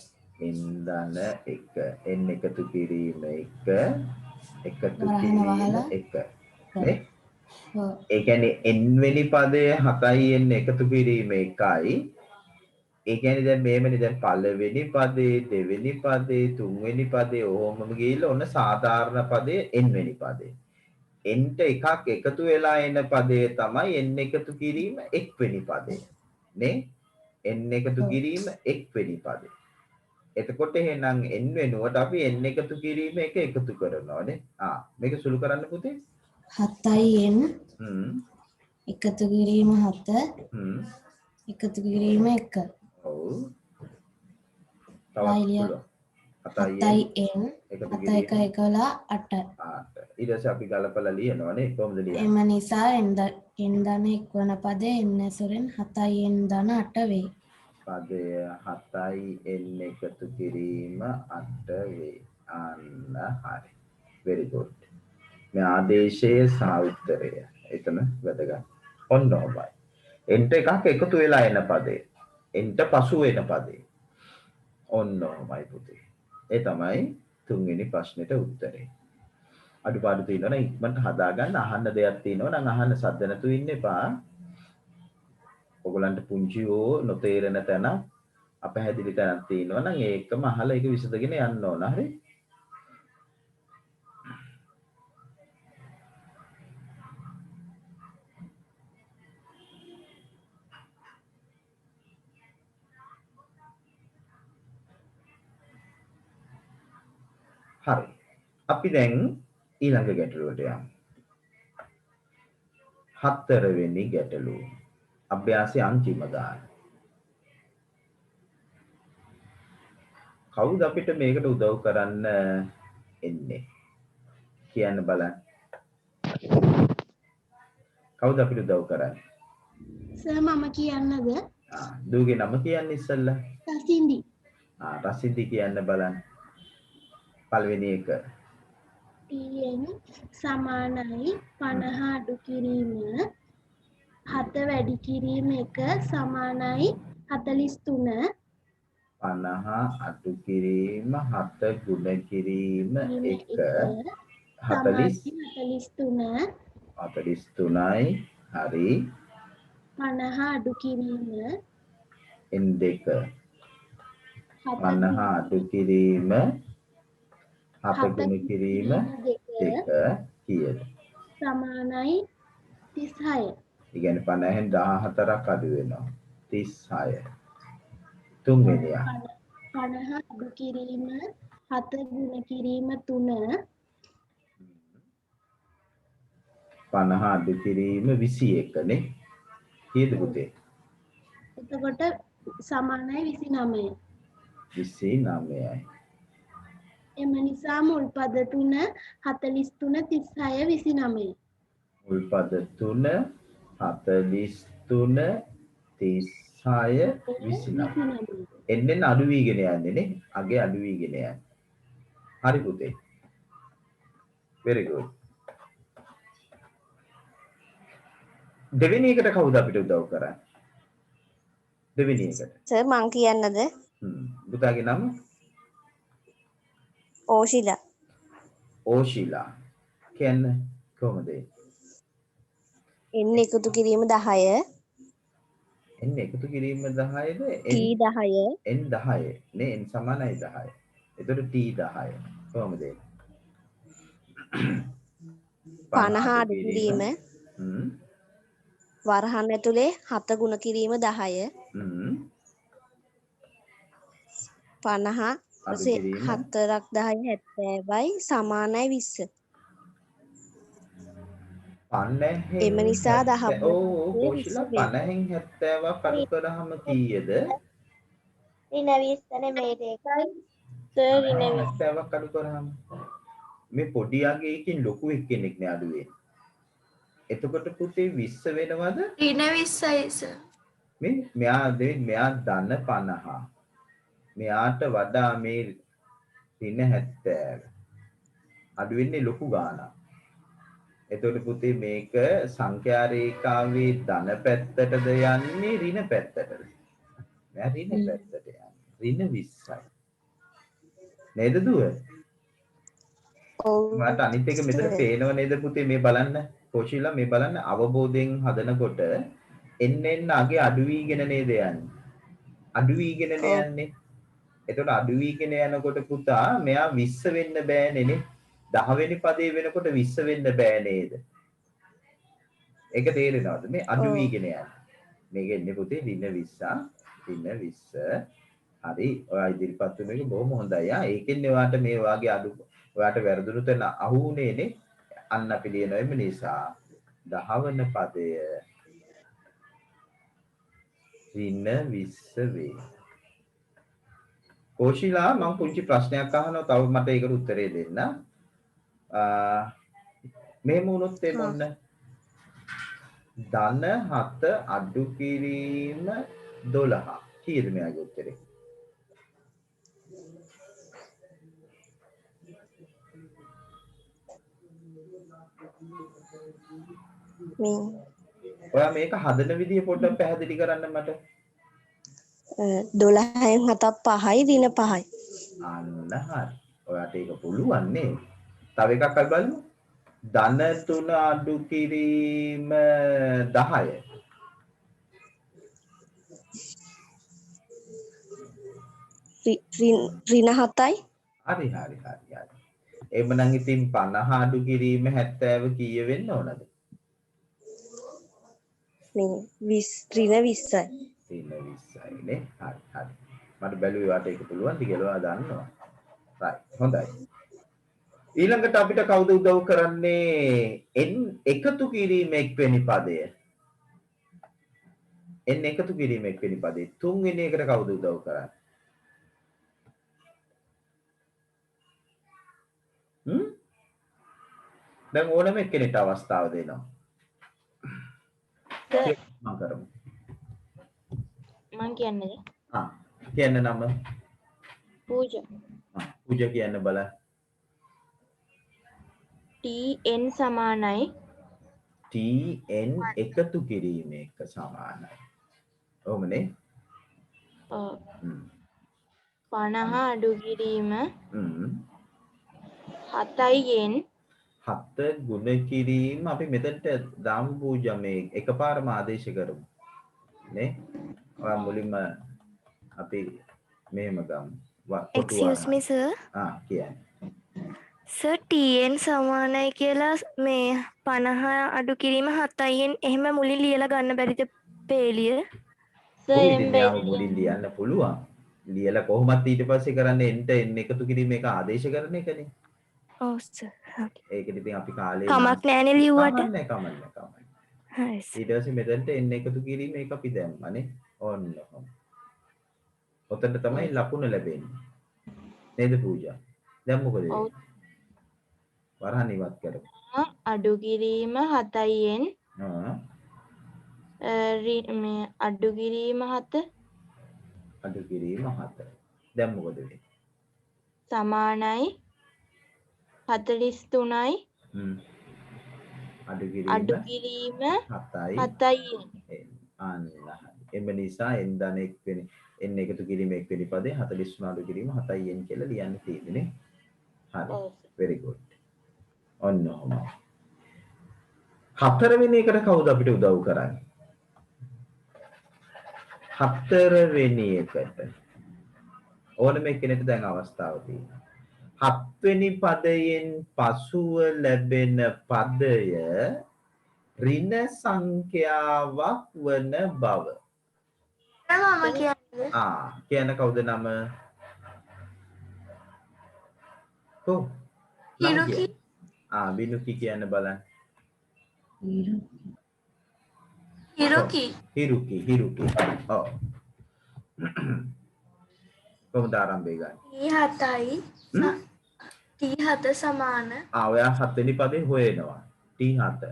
n ධන 1 n එකතු කිරීම 1 එකතු කිරීම 1 නේ? ඒ කියන්නේ n වෙනි පදය 7යි n එකතු කිරීම 1යි. ඒ කියන්නේ දැන් මේමනේ දැන් පළවෙනි පදේ දෙවෙනි පදේ තුන්වෙනි පදේ ඕමම ගිහිල්ලා ඔන්න සාධාරණ පදේ n වෙනි පදේ. nට එකක් එකතු වෙලා එන පදේ තමයි n එකතු කිරීම 1 වෙනි පදේ. නේ? n එකතු කිරීම 1 වෙනි පදේ. එතකොට එහෙනම් n වෙනුවට අපි n එකතු කිරීම එක එකතු කරනවා නේ. මේක සුළු කරන්න පුතේ. 7යි n එකතු කිරීම 7 එකතු කිරීම 1. ඔව්. තවත් 7යි n 7 1 11 8. ඊට පස්සේ අපි ගලපලා ලියනවා නේ. කොහොමද ලියන්නේ? එම නිසා n ධන එක් වන පදේ n ඇසුරෙන් 7යි n ධන 8 වේ. පදය 7යි n එකතු කිරීම 8 වේ. අන්න හරි. very good. මේ ආදේශයේ සහ උත්තරය. එතන වැදගත්. ඔන්න ඔබයි. n එකක් එකතු වෙලා එන පදේ. n පසු වෙන පදේ. ඔන්න ඔබයි පුතේ. ඒ තමයි තුන්වෙනි ප්‍රශ්නෙට උත්තරේ. අඩුපාඩු තියෙනවා නම් ඉක්මනට හදාගන්න. අහන්න දෙයක් තියෙනවා නම් අහන්න සද්ද නැතුව ඉන්න එපා. ඔයගලන්ට පුංචි හෝ නොතේරෙන තැන අපහැදිලි තැනක් තියෙනවා නම් ඒකම අහලා ඒක විසඳගෙන යන්න ඕන. හරි? හරි. අපි දැන් ඊළඟ ගැටලුවට යමු. 4 වෙනි ගැටලුව. අභ්‍යාසයේ අන්තිම දාන. කවුද අපිට මේකට උදව් කරන්න එන්නේ? කියන්න බලන්න. කවුද අපිට උදව් කරන්නේ? සර් මම කියන්නද? දුවගේ නම කියන්න ඉස්සෙල්ලා. රසින්දි. රසින්දි කියන්න බලන්න. පළවෙනි එක. tn සමානයි 50 අඩු කිරීම 7 වැඩි කිරීම 1 සමානයි 43 50 අඩු කිරීම 7 ගුණ කිරීම 1 43 43යි හරි 50 අඩු කිරීම n2 50 අඩු කිරීම 7 ගුණ කිරීම 2 කීයද? සමානයි 36 ඒ කියන්නේ 50න් 14ක් අඩු වෙනවා 36 තුන්වෙනිය 50 අඩු කිරීම 7 ගුණ කිරීම 3 50 අඩු කිරීම 21 නේ කීයද පුතේ? එතකොට සමානයි 29 29යි එම නිසා මුල් පද 3 43 36 29 මුල් පද 3 43 36 29 එන්නෙන් අඩු වීගෙන යන්නේ නේ අගේ අඩු වීගෙන යන්නේ හරි පුතේ very good දෙවෙනි එකට කවුද අපිට උදව් කරන්නේ දෙවෙනි එකට සර් මං කියන්නද? පුතාගේ නම ඕශිලා. ඕශිලා කියන්න කොහොමද n එකතු කිරීම 10 n එකතු කිරීම 10ද t 10 n 10 නේ n සමානයි 10 එතකොට t 10 කොහොමද 50 අඩු කිරීම වරහන් ඇතුලේ 7 ගුණ කිරීම 10 50 4ක් 10 70යි සමානයි 20 50 එම නිසා 10 ඕශිලා 50න් 70ක් අඩු කරාම කීයද ඍණ 20 නෙමෙයි ඒකයි සර් ඍණ 70ක් අඩු කරාම මේ පොඩි යගේ එකකින් ලොකු එක්කෙනෙක් නේ අඩු වෙන්නේ එතකොට පුතේ 20 වෙනවද ඍණ 20යි සර්. මේ මෙයා දන්න 50 මෙයාට වඩා මේ ඍණ 70 අඩු වෙන්නේ ලොකු ගාණක් එතකොට පුතේ මේක සංඛ්‍යා රේඛාවේ ධන පැත්තටද යන්නේ ඍණ පැත්තටද මෙයා ඍණ පැත්තට යන්නේ ඍණ 20යි නේද දුව ඔව් මට අනිත් එක මෙතන පේනව නේද පුතේ මේ බලන්න කොෂිලා මේ බලන්න අවබෝධයෙන් හදනකොට එන්න අගේ අඩු වීගෙන නේද යන්නේ අඩු වීගෙන යන්නේ එතකොට අඩු වීගෙන යනකොට පුතා මෙයා 20 වෙන්න බෑනේ නේ 10 වෙනි පදේ වෙනකොට 20 වෙන්න බෑ නේද ඒක තේරෙනවද මේ අඩු වීගෙන යන්නේ මේක එන්නේ පුතේ ඍණ 20 හරි ඔයා ඉදිරිපත් වෙන එක බොහොම හොඳයි ඒකෙන්නේ ඔයාට මේ වාගේ අඩු ඔයාට වැරදුණු තැන අහුුනේ නේ අන්න අපි ලියනවා එම නිසා 10 වෙනි පදය ඍණ 20 වේ කෝෂිලා මම පුංචි ප්‍රශ්නයක් අහනවා තව මට ඒකට උත්තරේ දෙන්න මෙහෙම වුණොත් ඒ මොන්න ධන 7 අඩු කිරීම 12 කීයද මෙයාගේ උත්තරේ? මේ ඔයා මේක හදන විදිය පොඩ්ඩක් පැහැදිලි කරන්න මට. 12න් 7ක් 5යි ඍණ 5යි. අන්න හරි. ඔයාට ඒක පුළුවන් නේ. තව එකක් අපි බලමු. ධන 3 අඩු කිරීම 10. ඍණ 7යි. හරි. එhmenan ඉතින් 50 අඩු කිරීම 70 කීය වෙන්න ඕනද? මේ 20 ඍණ 20යි. ඍණ 20යි නේ. හරි. මට බැලුවේ වාට ඒක පුළුවන් ද කියලා ඔයා දන්නවා. right. හොඳයි. ඊළඟට අපිට කවුද උදව් කරන්නේ? n එකතු කිරීම එක්වෙනි පදය. n එකතු කිරීම එක්වෙනි පදේ තුන්වෙනි එකට කවුද උදව් කරන්නේ? දැන් ඕනම එක්කෙනෙක්ට අවස්ථාව දෙනවා. මම කරමු. මං කියන්නේ කියන්න නම. පූජා. පූජා කියන්න බලන්න. tn සමානයි tn එකතු කිරීම එක සමානයි. ඔහොමනේ. 50 අඩු කිරීම 7යින් 7 ගුණ කිරීම අපි මෙතනට දාමු පූජා මේ එකපාරම ආදේශ කරමු. නේ? ඔයා මුලින්ම අපි මෙහෙම ගමු. excuse me sir. කියන්නේ. සර් tn සමානයි කියලා මේ 50 අඩු කිරීම 7යින් එහෙම මුලින් ලියලා ගන්න බැරිද පේලිය? මුලින් ලියන්න පුළුවන්. ලියලා කොහොමද ඊට පස්සේ කරන්නේ n එකතු කිරීම එක ආදේශ කරන එකනේ. ඔව් සර්. ඒකෙදි ඉතින් අපි කාලේ කමක් නැහැනේ ලිව්වට. කමන්නේ. හරි සර්. ඊට පස්සේ මෙතනට n එකතු කිරීම එක අපි දැම්මනේ. ඔන්න ඔහොම. ඔතන තමයි ලකුණ ලැබෙන්නේ. නේද පූජා? දැන් මොකද වෙන්නේ? වරහන් ඉවත් කරමු. අඩු කිරීම 7යින් මේ අඩු කිරීම 7 අඩු කිරීම 7. දැන් මොකද වෙන්නේ? සමානයි 43යි අඩු කිරීම 7යි. අන්න එම නිසා n ධන එක් වෙන n එකතු කිරීම එක් වෙනි පදේ 43 අඩු කිරීම 7යි n කියලා ලියන්න තියෙන්නේ. හරි. very good. ඔන්න ඔහොම. හතරවෙනි එකට කවුද අපිට උදව් කරන්නේ? හතරවෙනි එකට ඕනම කෙනෙකුට දැන් අවස්ථාව තියෙනවා. 7 වෙනි පදයෙන් පසුව ලැබෙන පදය ඍණ සංඛ්‍යාවක් වන බව. මම කියන්නේ කියන කවුද නම? හිරුකි. බිනුකි කියන්න බලන්න. හිරුකි. ඔව්. කොහොමද ආරම්භය ගන්න? t7 සමාන. ඔයා 7 වෙනි පදේ හොයනවා. t7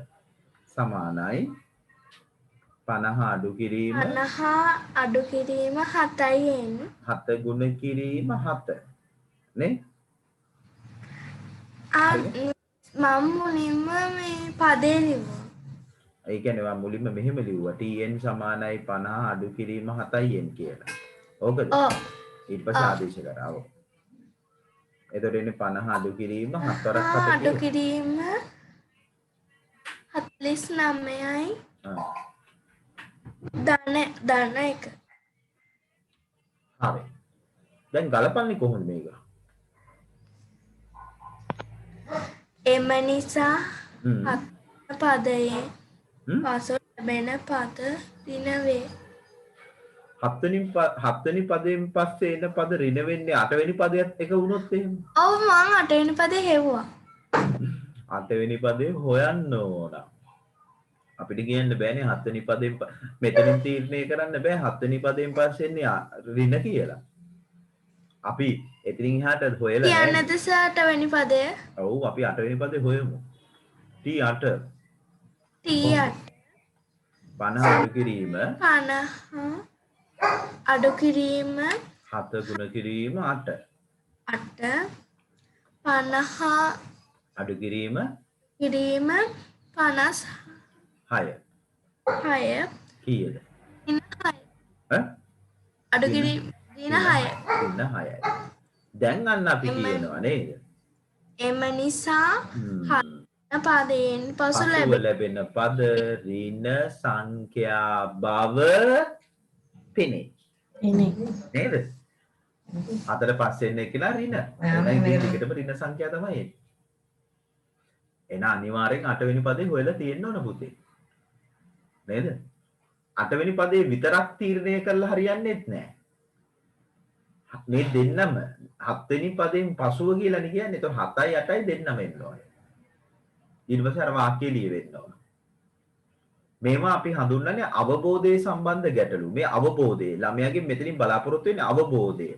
සමානයි 50 අඩු කිරීම 7යින් 7 ගුණ කිරීම 7 නේ? මම මුලින්ම මේ පදේ ලිව්වා. ඒ කියන්නේ මම මුලින්ම මෙහෙම ලිව්වා tn සමානයි 50 අඩු කිරීම 7යින් කියලා. ඕකද? ඊට පස්සේ ආදේශ කරා. ඔව්. එතකොට එන්නේ 50 අඩු කිරීම 4ක් 7 අඩු කිරීම 49යි ධන 1. හරි. දැන් ගලපන්නේ කොහොමද මේක? එම නිසා පදයෙන් පසු ලැබෙන පද ඍණ වේ. 7 වෙනි පදයෙන් පස්සේ එන පද ඍණ වෙන්නේ 8 වෙනි පදයට එක වුණොත් එහෙම. ඔව් මම 8 වෙනි පදේ හෙව්වා. 8 වෙනි පදේ හොයන්න ඕන. අපිට කියන්න බෑනේ 7 වෙනි පදයෙන් මෙතනින් තීරණය කරන්න බෑ 7 වෙනි පදයෙන් පස්සේ එන්නේ ඍණ කියලා. අපි එතනින් එහාට හොයලා නැහැ. කියන්නද සර් 8 වෙනි පදය? ඔව් අපි 8 වෙනි පදේ හොයමු. t8 t8 50 අඩු කිරීම 50 අඩු කිරීම 7 ගුණ කිරීම 8. 8 50 අඩු කිරීම කිරීම 56 6. කීයද? දින 6 ඈ? අඩු කිරීම දින 6 දින 6යි. දැන් අන්න අපි කියනවා නේද? එම නිසා පදයෙන් පසු පසුව ලැබෙන පද ඍණ සංඛ්‍යා බව පෙනේ. නේද? 4 පස්සෙන් කියලා ඍණ. එහෙනම් ඉතින් ටිකටම ඍණ සංඛ්‍යා තමයි එන්නේ. එන අනිවාර්යෙන් 8 වෙනි පදේ හොයලා තියෙන්න ඕන පුතේ. නේද? 8 වෙනි පදේ විතරක් තීරණය කරලා හරියන්නේ නැහැ. මේ දෙන්නම 7 වෙනි පදයෙන් පසුව කියලානේ කියන්නේ. ඒතකොට 7යි 8යි දෙන්නම එන්න ඕනේ. ඊට පස්සේ අර වාක්‍යය ලියවෙන්න ඕන. මේවා අපි හඳුන්වන්නේ අවබෝධයේ සම්බන්ධ ගැටලු. මේ අවබෝධය ළමයාගෙන් මෙතනින් බලාපොරොත්තු වෙන්නේ අවබෝධය.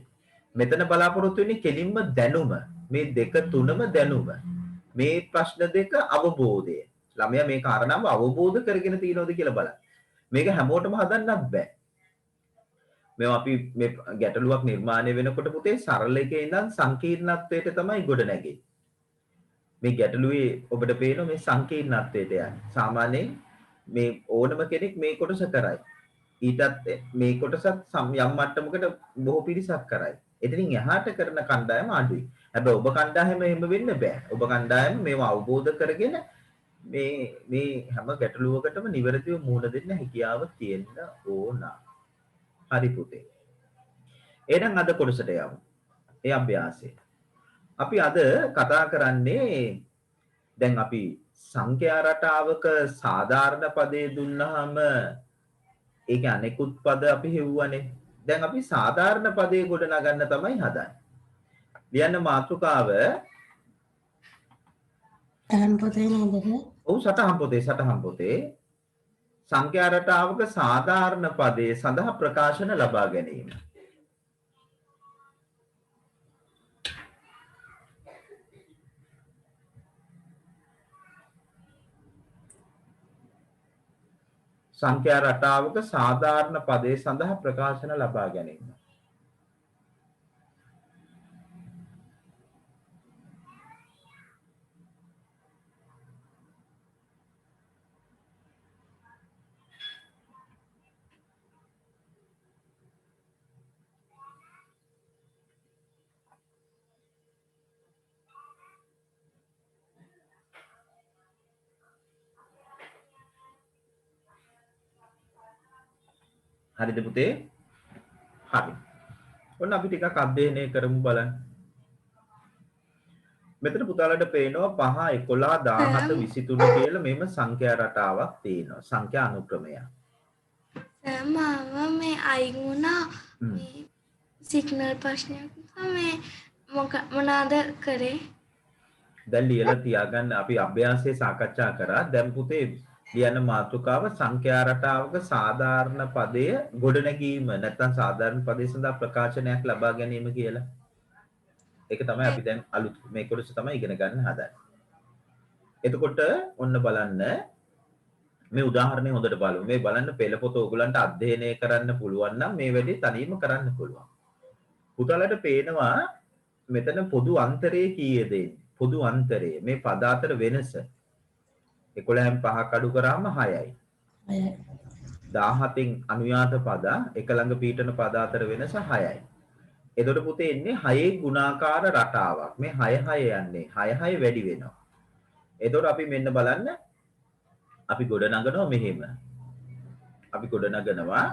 මෙතන බලාපොරොත්තු වෙන්නේ කෙලින්ම දැනුම. මේ දෙක තුනම දැනුම. මේ ප්‍රශ්න දෙක අවබෝධය. ළමයා මේ කාරණාව අවබෝධ කරගෙන තියෙනවද කියලා බලන්න. මේක හැමෝටම හදන්නත් බෑ. මේවා අපි මේ ගැටලුවක් නිර්මාණය වෙනකොට පුතේ සරල එකේ ඉඳන් සංකීර්ණත්වයට තමයි ගොඩ නැගෙන්නේ. මේ ගැටලුවේ ඔබට පේන මේ සංකීර්ණත්වයට යන්නේ. සාමාන්‍යයෙන් මේ ඕනම කෙනෙක් මේ කොටස කරයි. ඊටත් මේ කොටසත් යම් මට්ටමකට බොහෝ පිරිසක් කරයි. එතනින් එහාට කරන කණ්ඩායම අඩුයි. හැබැයි ඔබ කණ්ඩායම එහෙම වෙන්න බෑ. ඔබ කණ්ඩායම මේවා අවබෝධ කරගෙන මේ හැම ගැටලුවකටම නිවැරදිව මුහුණ දෙන්න හැකියාව තියෙන්න ඕන. හරි පුතේ. එහෙනම් අද කොටසට යමු. ඒ අභ්‍යාසය. අපි අද කතා කරන්නේ දැන් අපි සංඛ්‍යා රටාවක සාධාරණ පදේ දුන්නාම ඒක අනෙකුත් පද අපි හෙව්වනේ. දැන් අපි සාධාරණ පදේ ගොඩ නගන්න තමයි හදන්නේ. ලියන්න මාතෘකාව සටහන් පොතේ නේද? ඔව් සටහන් පොතේ සංඛ්‍යා රටාවක සාධාරණ පදේ සඳහා ප්‍රකාශන ලබා ගැනීම. සංඛ්‍යා රටාවක සාධාරණ පදේ සඳහා ප්‍රකාශන ලබා ගැනීම. හරිද පුතේ? හරි. ඔන්න අපි ටිකක් අධ්‍යයනය කරමු බලන්න. මෙතන පුතාලට පේනවා 5 11 17 23 කියලා මෙහෙම සංඛ්‍යා රටාවක් තියෙනවා. සංඛ්‍යා අනුක්‍රමයක්. මම මේ අයින් වුණා මේ සිග්නල් ප්‍රශ්නයක් නිසා මේ මොනවාද කරේ? දැන් ලියලා තියාගන්න අපි අභ්‍යාසයේ සාකච්ඡා කරා. දැන් පුතේ ලියන්න මාතෘකාව සංඛ්‍යා රටාවක සාධාරණ පදය ගොඩනැගීම නැත්නම් සාධාරණ පදේ සඳහා ප්‍රකාශනයක් ලබා ගැනීම කියලා. ඒක තමයි අපි දැන් අලුත් මේ කොටස තමයි ඉගෙන ගන්න හදන්නේ. එතකොට ඔන්න බලන්න මේ උදාහරණය හොඳට බලමු. මේ බලන්න පෙළ පොත ඕගලන්ට අධ්‍යයනය කරන්න පුළුවන් නම් මේ වැඩේ තනියම කරන්න පුළුවන්. පුතාලට පේනවා මෙතන පොදු අන්තරය කීයද? පොදු අන්තරය මේ පද අතර වෙනස 11න් 5ක් අඩු කරාම 6යි. 17න් අනුයාත පද එක ළඟ පීඨන පද අතර වෙනස 6යි. එතකොට පුතේ එන්නේ 6 ගුණාකාර රටාවක්. මේ 6 6 යන්නේ 6 6 වැඩි වෙනවා. එතකොට අපි මෙන්න බලන්න අපි ගොඩ නගනවා මෙහෙම. අපි ගොඩ නගනවා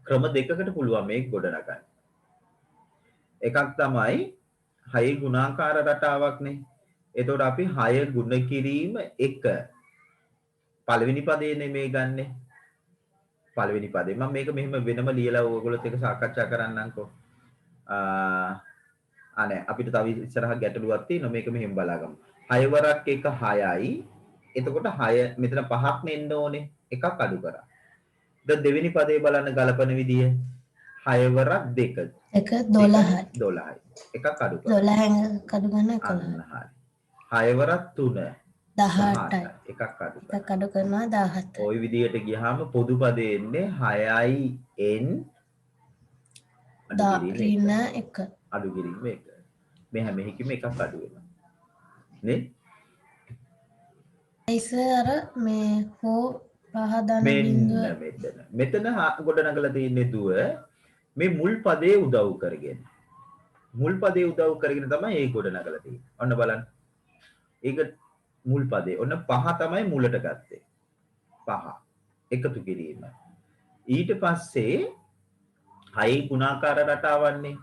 ක්‍රම දෙකකට පුළුවන් මේක ගොඩ නගන්න. එකක් තමයි 6 ගුණාකාර රටාවක්නේ. එතකොට අපි 6 ගුණ කිරීම 1 පළවෙනි පදේනේ මේ ගන්නෙ. පළවෙනි පදේ මම මේක මෙහෙම වෙනම ලියලා ඔයගොල්ලොත් එක්ක සාකච්ඡා කරන්නම්කෝ. අනේ අපිට තව ඉස්සරහ ගැටලුවක් තියෙනවා මේක මෙහෙම බලාගමු. 6 වරක් 1 6යි. එතකොට 6 මෙතන 5ක් නෙන්න ඕනේ. එකක් අඩු කරා. දැන් දෙවෙනි පදේ බලන්න ගලපන විදිය 6 වරක් 2 12යි. 12යි. එකක් අඩු කරා. 12න් කඩු ගන්න 11. 6 වරක් 3 18යි. එකක් අඩු කරනවා. එකක් අඩු කරනවා 17යි. ওই විදිහට ගියාම පොදු පදේ එන්නේ 6යි n ඍණ 1. අඩු කිරීම 1. මේ හැම එකකින්ම එකක් අඩු වෙනවා. නේ? අර මේ හෝ පහදන බිඳුව මෙතන ගොඩනගලා තියෙන්නේ දුව මේ මුල් පදේ උදව් කරගෙන. මුල් පදේ උදව් කරගෙන තමයි ඒ ගොඩනගලා තියෙන්නේ. ඔන්න බලන්න. ඒක මුල් පදේ. ඔන්න 5 තමයි මුලට ගත්තේ. 5 එකතු කිරීම. ඊට පස්සේ 6 ගුණාකාර රටාවන්නේ.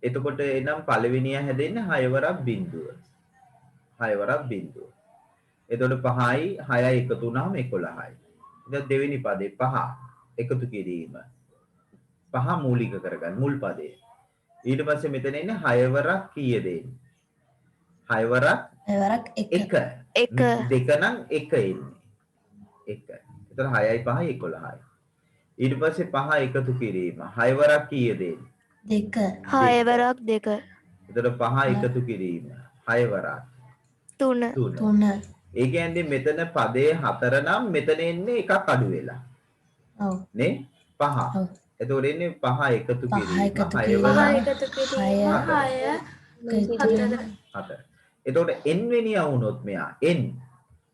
එතකොට එනම් පළවෙනිය හැදෙන්නේ 6 වරක් බිඳුව. 6 වරක් බිඳුව. එතකොට 5යි 6යි එකතු වුණාම 11යි. දැන් දෙවෙනි පදේ 5 එකතු කිරීම. 5 මූලික කරගන්න මුල් පදේ. ඊට පස්සේ මෙතන ඉන්නේ 6 වරක් කීයද එන්නේ? 6 වරක් 1. දෙක නම් 1 එන්නේ. 1. එතකොට 6යි 5යි 11යි. ඊට පස්සේ 5 එකතු කිරීම. 6 වරක් කීයද එන්නේ? 2. 6 වරක් 2. එතකොට 5 එකතු කිරීම. 6 වරක් 3. 3. ඒ කියන්නේ මෙතන පදේ 4 නම් මෙතන එන්නේ එකක් අඩු වෙලා. ඔව්. නේ? 5. ඔව්. එතකොට එන්නේ 5 එකතු කිරීම. 6 පහ වරක් එකතු කිරීම 6 4. එතකොට n වෙනියා වුණොත් මෙයා n.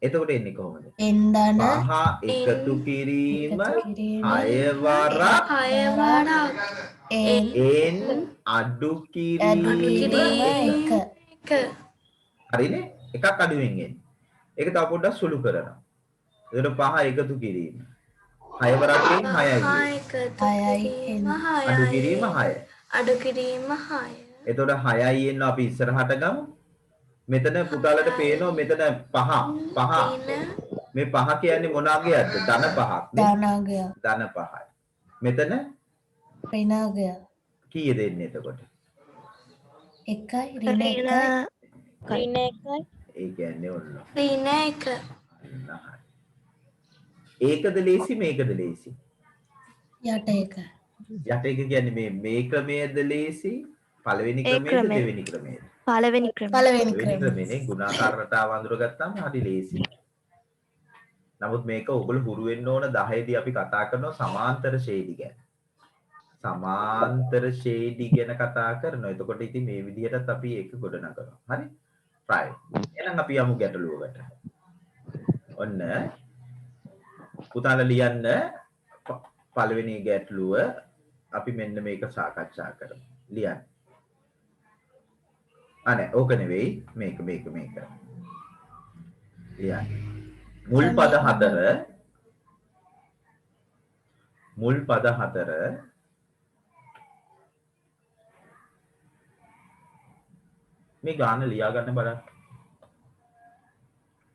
එතකොට එන්නේ කොහොමද? n දන 5 එකතු කිරීම 6 වරක් 6 වරක් n අඩු කිරීම 1. 1 හරිනේ? එකක් අඩුවෙන් එන්නේ. ඒක තව පොඩ්ඩක් සුළු කරනවා. එතකොට 5 එකතු කිරීම 6 වරකින් 6යි. අඩු කිරීම 6. අඩු කිරීම 6 එතකොට 6යි එන්න අපි ඉස්සරහට ගමු. මෙතන පුතාලට පේනවා මෙතන 5. මේ 5 කියන්නේ මොන අගයක්ද? ධන 5ක් නේ. ධනාගය. ධන 5යි. මෙතන ඍණාගය. කීයද එන්නේ එතකොට? 1යි ඍණ 1යි. ඍණ 1යි. ඒ කියන්නේ ඔන්න. ඍණ 1 ඒකද ලේසි මේකද ලේසි? යට 1. යට එක කියන්නේ මේ ක්‍රමයේද ලේසි? පළවෙනි ක්‍රමයේද දෙවෙනි ක්‍රමයේද? පළවෙනි ක්‍රමය. පළවෙනි දෙවෙනි ක්‍රමය. ක්‍රමනේ ගුණාකාර රටාව අඳුරගත්තාම හරි ලේසි. නමුත් මේක ඔයගොල්ලෝ හුරු වෙන්න ඕන 10 දී අපි කතා කරනවා සමාන්තර ශේඩි ගැන. සමාන්තර ශේඩි ගැන කතා කරනවා. එතකොට ඉතින් මේ විදිහටත් අපි ඒක ගොඩනගනවා. හරි? right. එහෙනම් අපි යමු ගැටලුවකට. ඔන්න පුතාලා ලියන්න පළවෙනි ගැටලුව අපි මෙන්න මේක සාකච්ඡා කරමු. ලියන්න. අනේ ඕක නෙවෙයි මේක. ලියන්න. මුල් පද 4 මේ ගාන ලියා ගන්න බලන්න.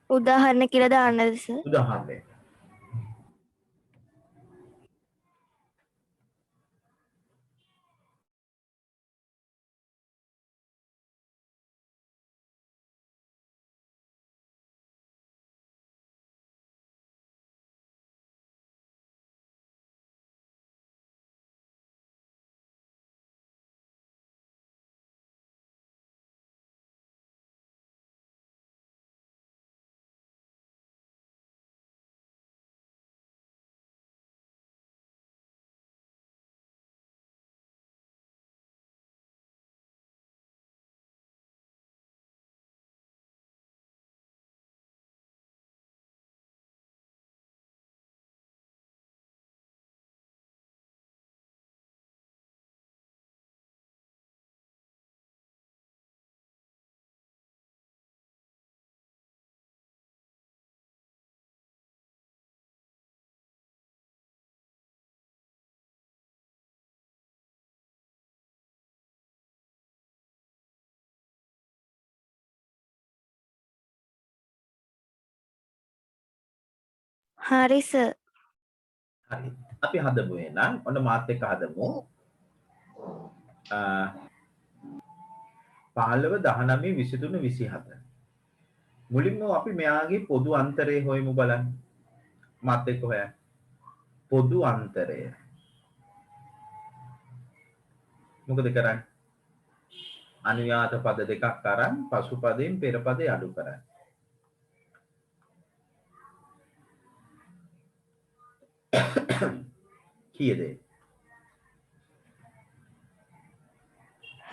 උදාහරණ කියලා දාන්නද සර්? උදාහරණයක්. හරි සර්. හරි. අපි හදමු එහෙනම්. ඔන්න මාත් එක්ක හදමු. 15 19 23 24. මුලින්ම අපි මෙයාගේ පොදු අන්තරය හොයමු බලන්න. මාත් එක්ක හොයන්න. පොදු අන්තරය. මොකද කරන්නේ? අනුයාත පද දෙකක් අරන් පසු පදයෙන් පෙර පදේ අඩු කරන්න. කීයද?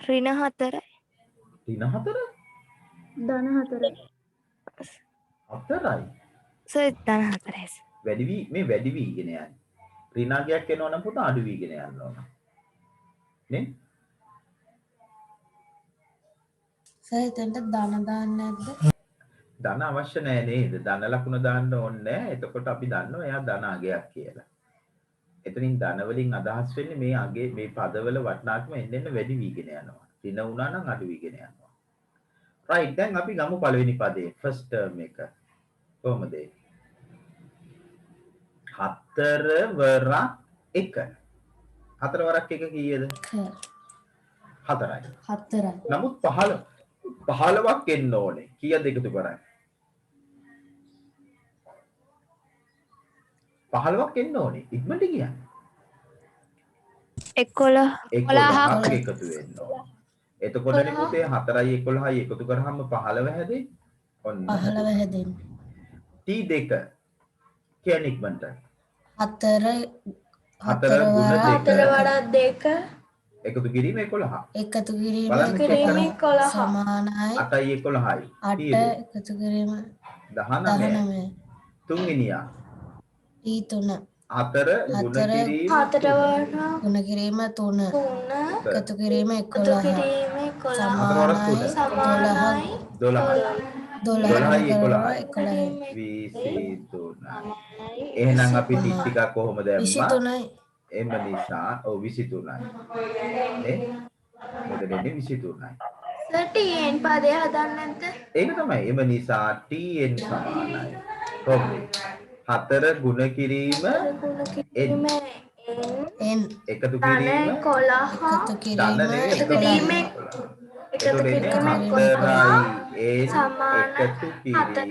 ඍණ 4යි. ඍණ 4? ධන 4යි. 4යි. සර් ධන 4යි. මේ වැඩි වීගෙන යන්නේ. ඍණාගයක් එනවා නම් පුතා අඩු වීගෙන යන්න ඕන. නේ? සර් එතනට ධන දාන්න නැද්ද? ධන අවශ්‍ය නැහැ නේද? ධන ලකුණ දාන්න ඕනේ නැහැ. එතකොට අපි දන්නවා එයා ධනාගයක් කියලා. එතනින් ධන වලින් අදහස් වෙන්නේ මේ අගේ මේ පදවල වටිනාකම එන්න වැඩි වීගෙන යනවා. ඍණ වුණා නම් අඩු වීගෙන යනවා. right දැන් අපි ගමු පළවෙනි පදේ first term එක. කොහොමද? 4 වරක් 1. 4 වරක් 1 කීයද? 4යි. 4යි. නමුත් 15ක් එන්න ඕනේ. කීයද එකතු කරන්නේ? 15ක් එන්න ඕනේ. ඉක්මනට කියන්නේ. 11ක් එකතු වෙන්න ඕනේ. එතකොටනේ පුතේ 4යි 11යි එකතු කරාම 15 හැදෙන්නේ. ඔන්න 15 හැදෙන්නේ. T2 කියන්නේ ඉක්මනට. 4 4 ගුණ 4 2 වඩා 2 එකතු කිරීම 11. එකතු කිරීම බලන්න කිරීම 11. සමානයි 8යි 11යි. 8 එකතු කිරීම 19. 19. තුන්වෙනියා T3 4 ගුණ කිරීම 4 වඩා ගුණ කිරීම 3 3 එකතු කිරීම එකතු 11 කිරීම 11 සමානයි සමානයි 12. 12 11යි 11යි 23. එහෙනම් අපි ටික ටිකක් කොහොමද දැම්මා? 23යි. එම නිසා ඔව් 23යි. නේ? මෙතනදී 23යි. සර් TN පදය හදන්න නැද්ද? ඒක තමයි. එම නිසා tn සමානයි. කොහොමද? 4 ගුණ කිරීම ගුණ කිරීම n එකතු ධන කිරීම 11 එකතු කිරීම ධන නෙවෙයි එකතු කිරීම 11 එකතු කිරීම 11 සමාන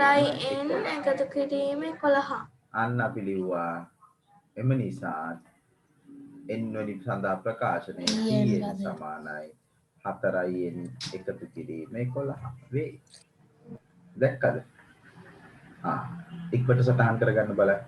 4යි n එකතු කිරීම 11 අන්න අපි ලිව්වා. එම නිසා n වෙනි සඳහා ප්‍රකාශනය tn සමානයි 4යි n එකතු කිරීම 11 වේ. දැක්කද? ඉක්මනට සටහන් කරගන්න බලන්න.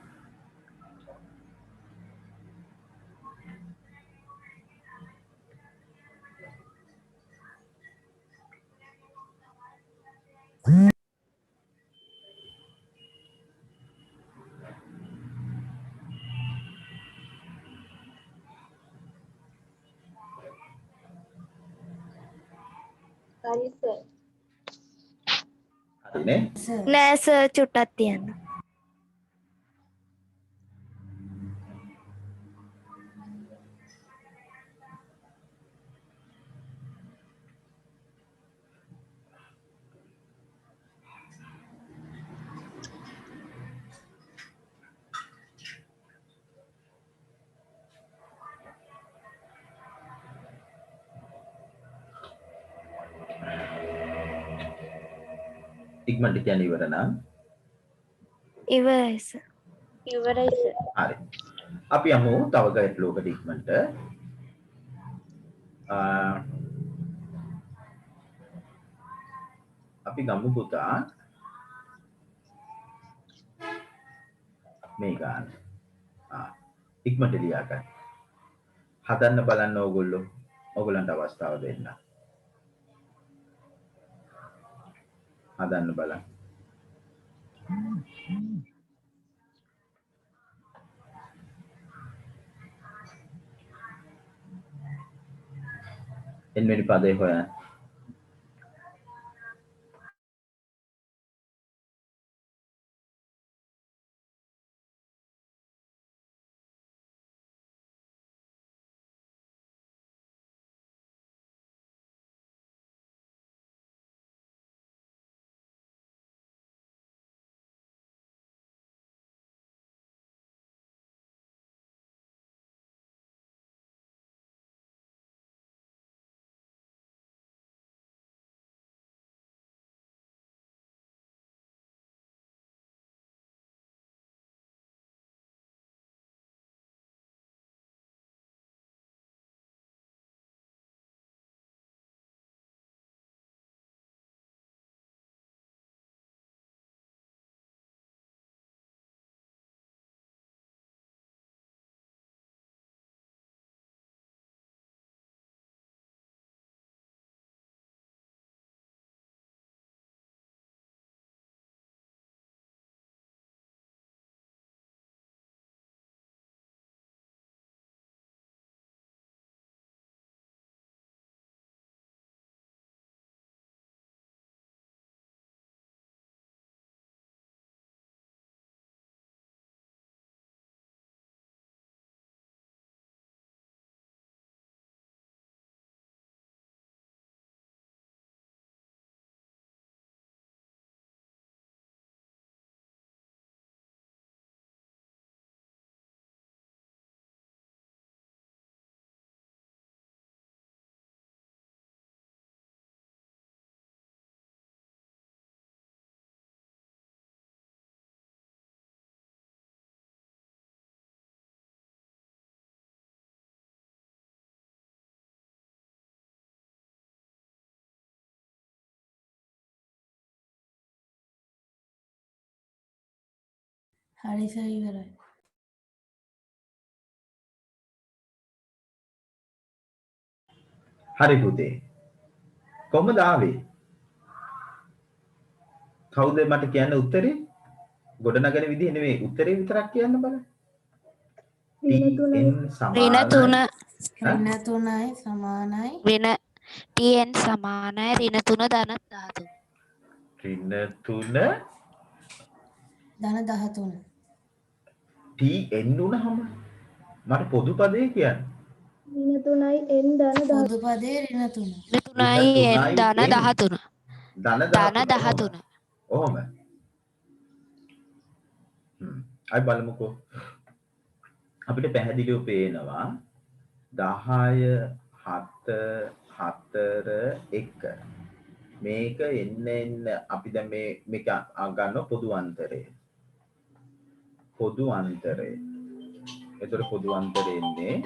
හරි සර්. හරිනේ? නෑ සර් චුට්ටක් තියන්න. ඉක්මනට කියන්න ඉවර නම් ඉවරයි සර්. ඉවරයි සර්. හරි. අපි යමු තව ගැටලුවකට ඉක්මනට. අපි ගමු පුතා මේ ගන්න. ඉක්මනට ලියා ගන්න. හදන්න බලන්න ඕගොල්ලන්ට අවස්ථාව දෙන්න. හදන්න බලන්න. එන්වෙනි පදේ හොයන්න. හරි සර් ඉවරයි. හරි පුතේ. කොහමද ආවේ? කවුද මට කියන්න උත්තරේ? ගොඩනගන විදිහ නෙමෙයි උත්තරේ විතරක් කියන්න බලන්න. ඍණ තුනයි. tn ඍණ සමානයි 3 ඍණ 3යි සමානයි ඍණ tn සමානයි ඍණ 3 ධන 13. ඍණ 3 ධන 13. tn උනහම මට පොදු පදේ කියන්න. ඍණ තුනයි n ධන 10. පොදු පදේ ඍණ 3. ඍණ 3යි n ධන 13. ධන ධන 13. ඔහොම. අය බලමුකෝ. අපිට පැහැදිලිව පේනවා 10 7 4 1 මේක එන්න අපි දැන් මේක ගන්න පොදු අන්තරය. පොදු අන්තරය. එතකොට පොදු අන්තරය එන්නේ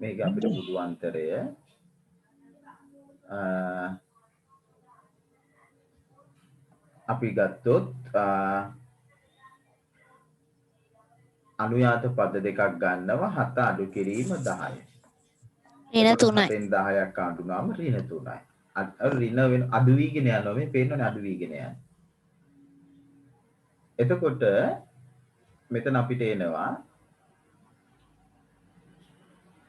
මේක අපිට පොදු අන්තරය අපි ගත්තොත් අනුයාත පද දෙකක් ගන්නවා 7 අඩු කිරීම 10. ඍණ 3යි. 7න් 10ක් අඩුනාම ඍණ 3යි. ඍණ වෙන අඩු වීගෙන යනවා මේ පේනවනේ අඩු වීගෙන යනවා. එතකොට මෙතන අපිට එනවා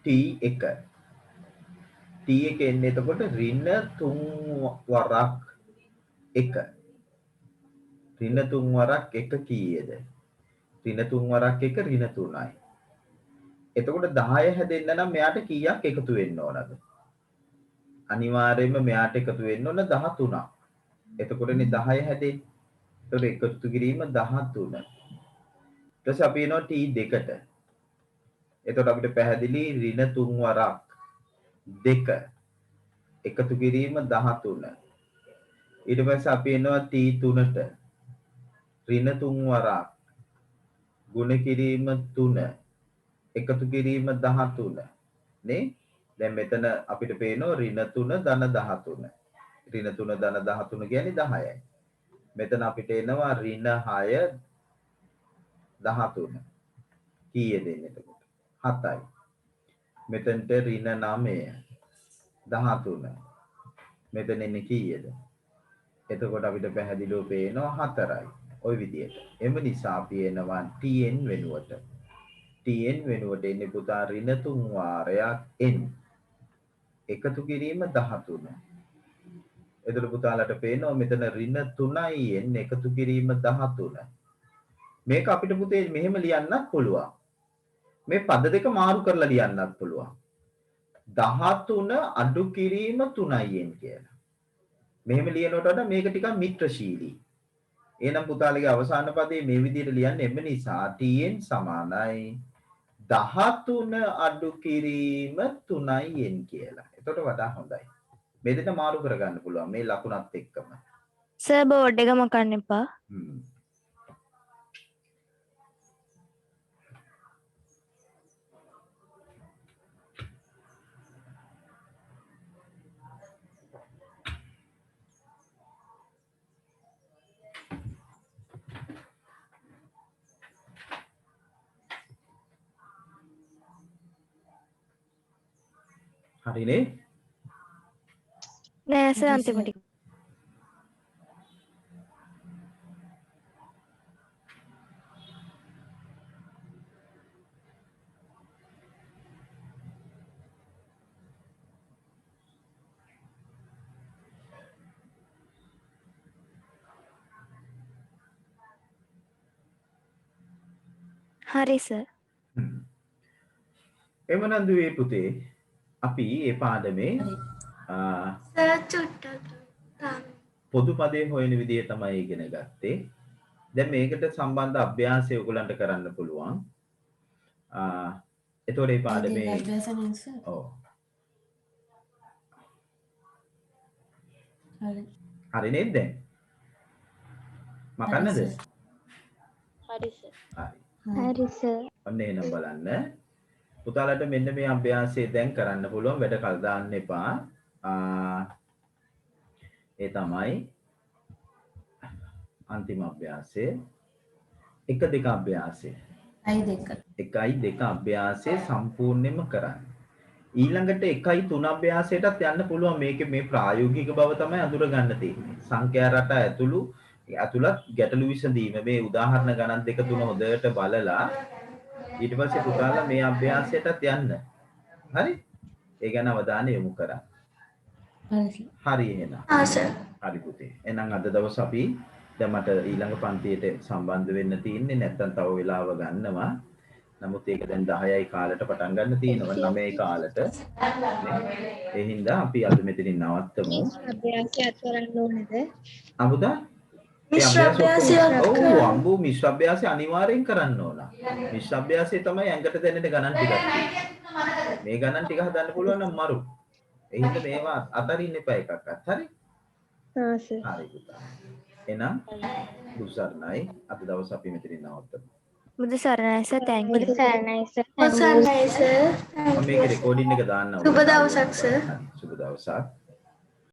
t1 t1 එන්නේ එතකොට ඍණ 3 වරක් 1 ඍණ 3 වරක් 1 කීයද? ඍණ 3 වරක් 1 ඍණ 3යි. එතකොට 10 හැදෙන්න නම් මෙයාට කීයක් එකතු වෙන්න ඕනද? අනිවාර්යයෙන්ම මෙයාට එකතු වෙන්න ඕන 13ක්. එතකොටනේ 10 හැදෙන්නේ. එතකොට එකතු කිරීම 13. ඊට පස්සේ අපි එනවා t2ට. එතකොට අපිට පැහැදිලි ඍණ 3 වරක් 2 එකතු කිරීම 13. ඊට පස්සේ අපි එනවා t3ට. ඍණ 3 වරක් ගුණ කිරීම 3 එකතු කිරීම 13 නේ. දැන් මෙතන අපිට පේනවා ඍණ 3 ධන 13. ඍණ 3 ධන 13 කියන්නේ 10යි. මෙතන අපිට එනවා ඍණ 6 13. කීයද එන්නේ එතකොට? 7යි. මෙතනට ඍණ 9 13. මෙතන එන්නේ කීයද? එතකොට අපිට පැහැදිලිව පේනවා 4යි. ওই විදියට. එම නිසා අපි එනවා tn වෙනුවට. tn වෙනුවට එන්නේ පුතා ඍණ 3 වාරයක් n. එකතු කිරීම 13. එතකොට පුතාලට පේනවා මෙතන ඍණ 3යි n එකතු කිරීම 13. මේක අපිට පුතේ මෙහෙම ලියන්නත් පුළුවන්. මේ පද දෙක මාරු කරලා ලියන්නත් පුළුවන්. 13 අඩු කිරීම 3යි n කියලා. මෙහෙම ලියනකොට වඩා මේක ටිකක් මිත්‍රශීලී. එහෙනම් පුතාලගේ අවසාන පදේ මේ විදිහට ලියන්න එම නිසා tn සමානයි 13 අඩු කිරීම 3යි n කියලා. එතකොට වඩා හොඳයි. මේ දෙක මාරු කරගන්න පුළුවන් මේ ලකුණත් එක්කම. සර් බෝඩ් එක මකන්න එපා. හරිනේ? නෑ සර් අන්තිමට. හරි සර්. එමනම් දුවේ පුතේ අපි මේ පාඩමේ සර් චුට්ටක් තාම පොදු පදේ හොයන විදිය තමයි ඉගෙන ගත්තේ. දැන් මේකට සම්බන්ධ අභ්‍යාසය ඔයගලන්ට කරන්න පුළුවන්. එතකොට මේ පාඩමේ අභ්‍යාස නේද සර්? ඔව්. හරි. හරි නේද දැන්? මකන්නද? හරි සර්. හරි. හරි සර්. ඔන්න එහෙනම් බලන්න. පුතාලට මෙන්න මේ අභ්‍යාසය දැන් කරන්න පුළුවන්. වැඩ කල් දාන්න එපා. ඒ තමයි අන්තිම අභ්‍යාසය. එක දෙක අභ්‍යාසය. එකයි දෙක. එකයි දෙක අභ්‍යාසය සම්පූර්ණයෙන්ම කරන්න. ඊළඟට එකයි තුන අභ්‍යාසයටත් යන්න පුළුවන්. මේකේ මේ ප්‍රායෝගික බව තමයි අඳුර ගන්න තියෙන්නේ. සංඛ්‍යා රට ඇතුළත් ගැටලු විසඳීම මේ උදාහරණ ගණන් දෙක තුන හොඳට බලලා ඊට පස්සේ පුතාලා මේ අභ්‍යාසයටත් යන්න. හරි? ඒ ගැන අවධානය යොමු කරන්න. හරි එහෙනම්. හරි පුතේ. එහෙනම් අද දවස් අපි දැන් මට ඊළඟ පන්තියට සම්බන්ධ වෙන්න තියෙන්නේ නැත්නම් තව වෙලාව ගන්නවා. නමුත් ඒක දැන් 10යි කාලට පටන් ගන්න තියෙනවා 9යි කාලට. ඒ හින්දා අපි අද මෙතනින් නවත්තමු. අභ්‍යාසයක් කරන්න ඕනේද? අමුදා මිශ්‍ර අභ්‍යාසයක් ඔව් අම්බු මිශ්‍ර අභ්‍යාසය අනිවාර්යෙන් කරන්න ඕන. මිශ්‍ර අභ්‍යාසය තමයි ඇඟට දැනෙන ගණන් ටිකක් තියෙන්නේ. මේ ගණන් ටික හදන්න පුළුවන් නම් මරු. ඒ හින්දා මේවා අතරින් එපා එකක්වත්. හරි? ආ සර්. හරි පුතා. එහෙනම් දුසර්ණයි අද දවස් අපි මෙතනින් නවත්තමු. බුදු සරණයි සර් thank you. සරණයි සර්. අවසන්යි සර්. මම මේක රෙකෝඩින් එක දාන්නම්. සුබ දවසක් සර්. සුබ දවසක්.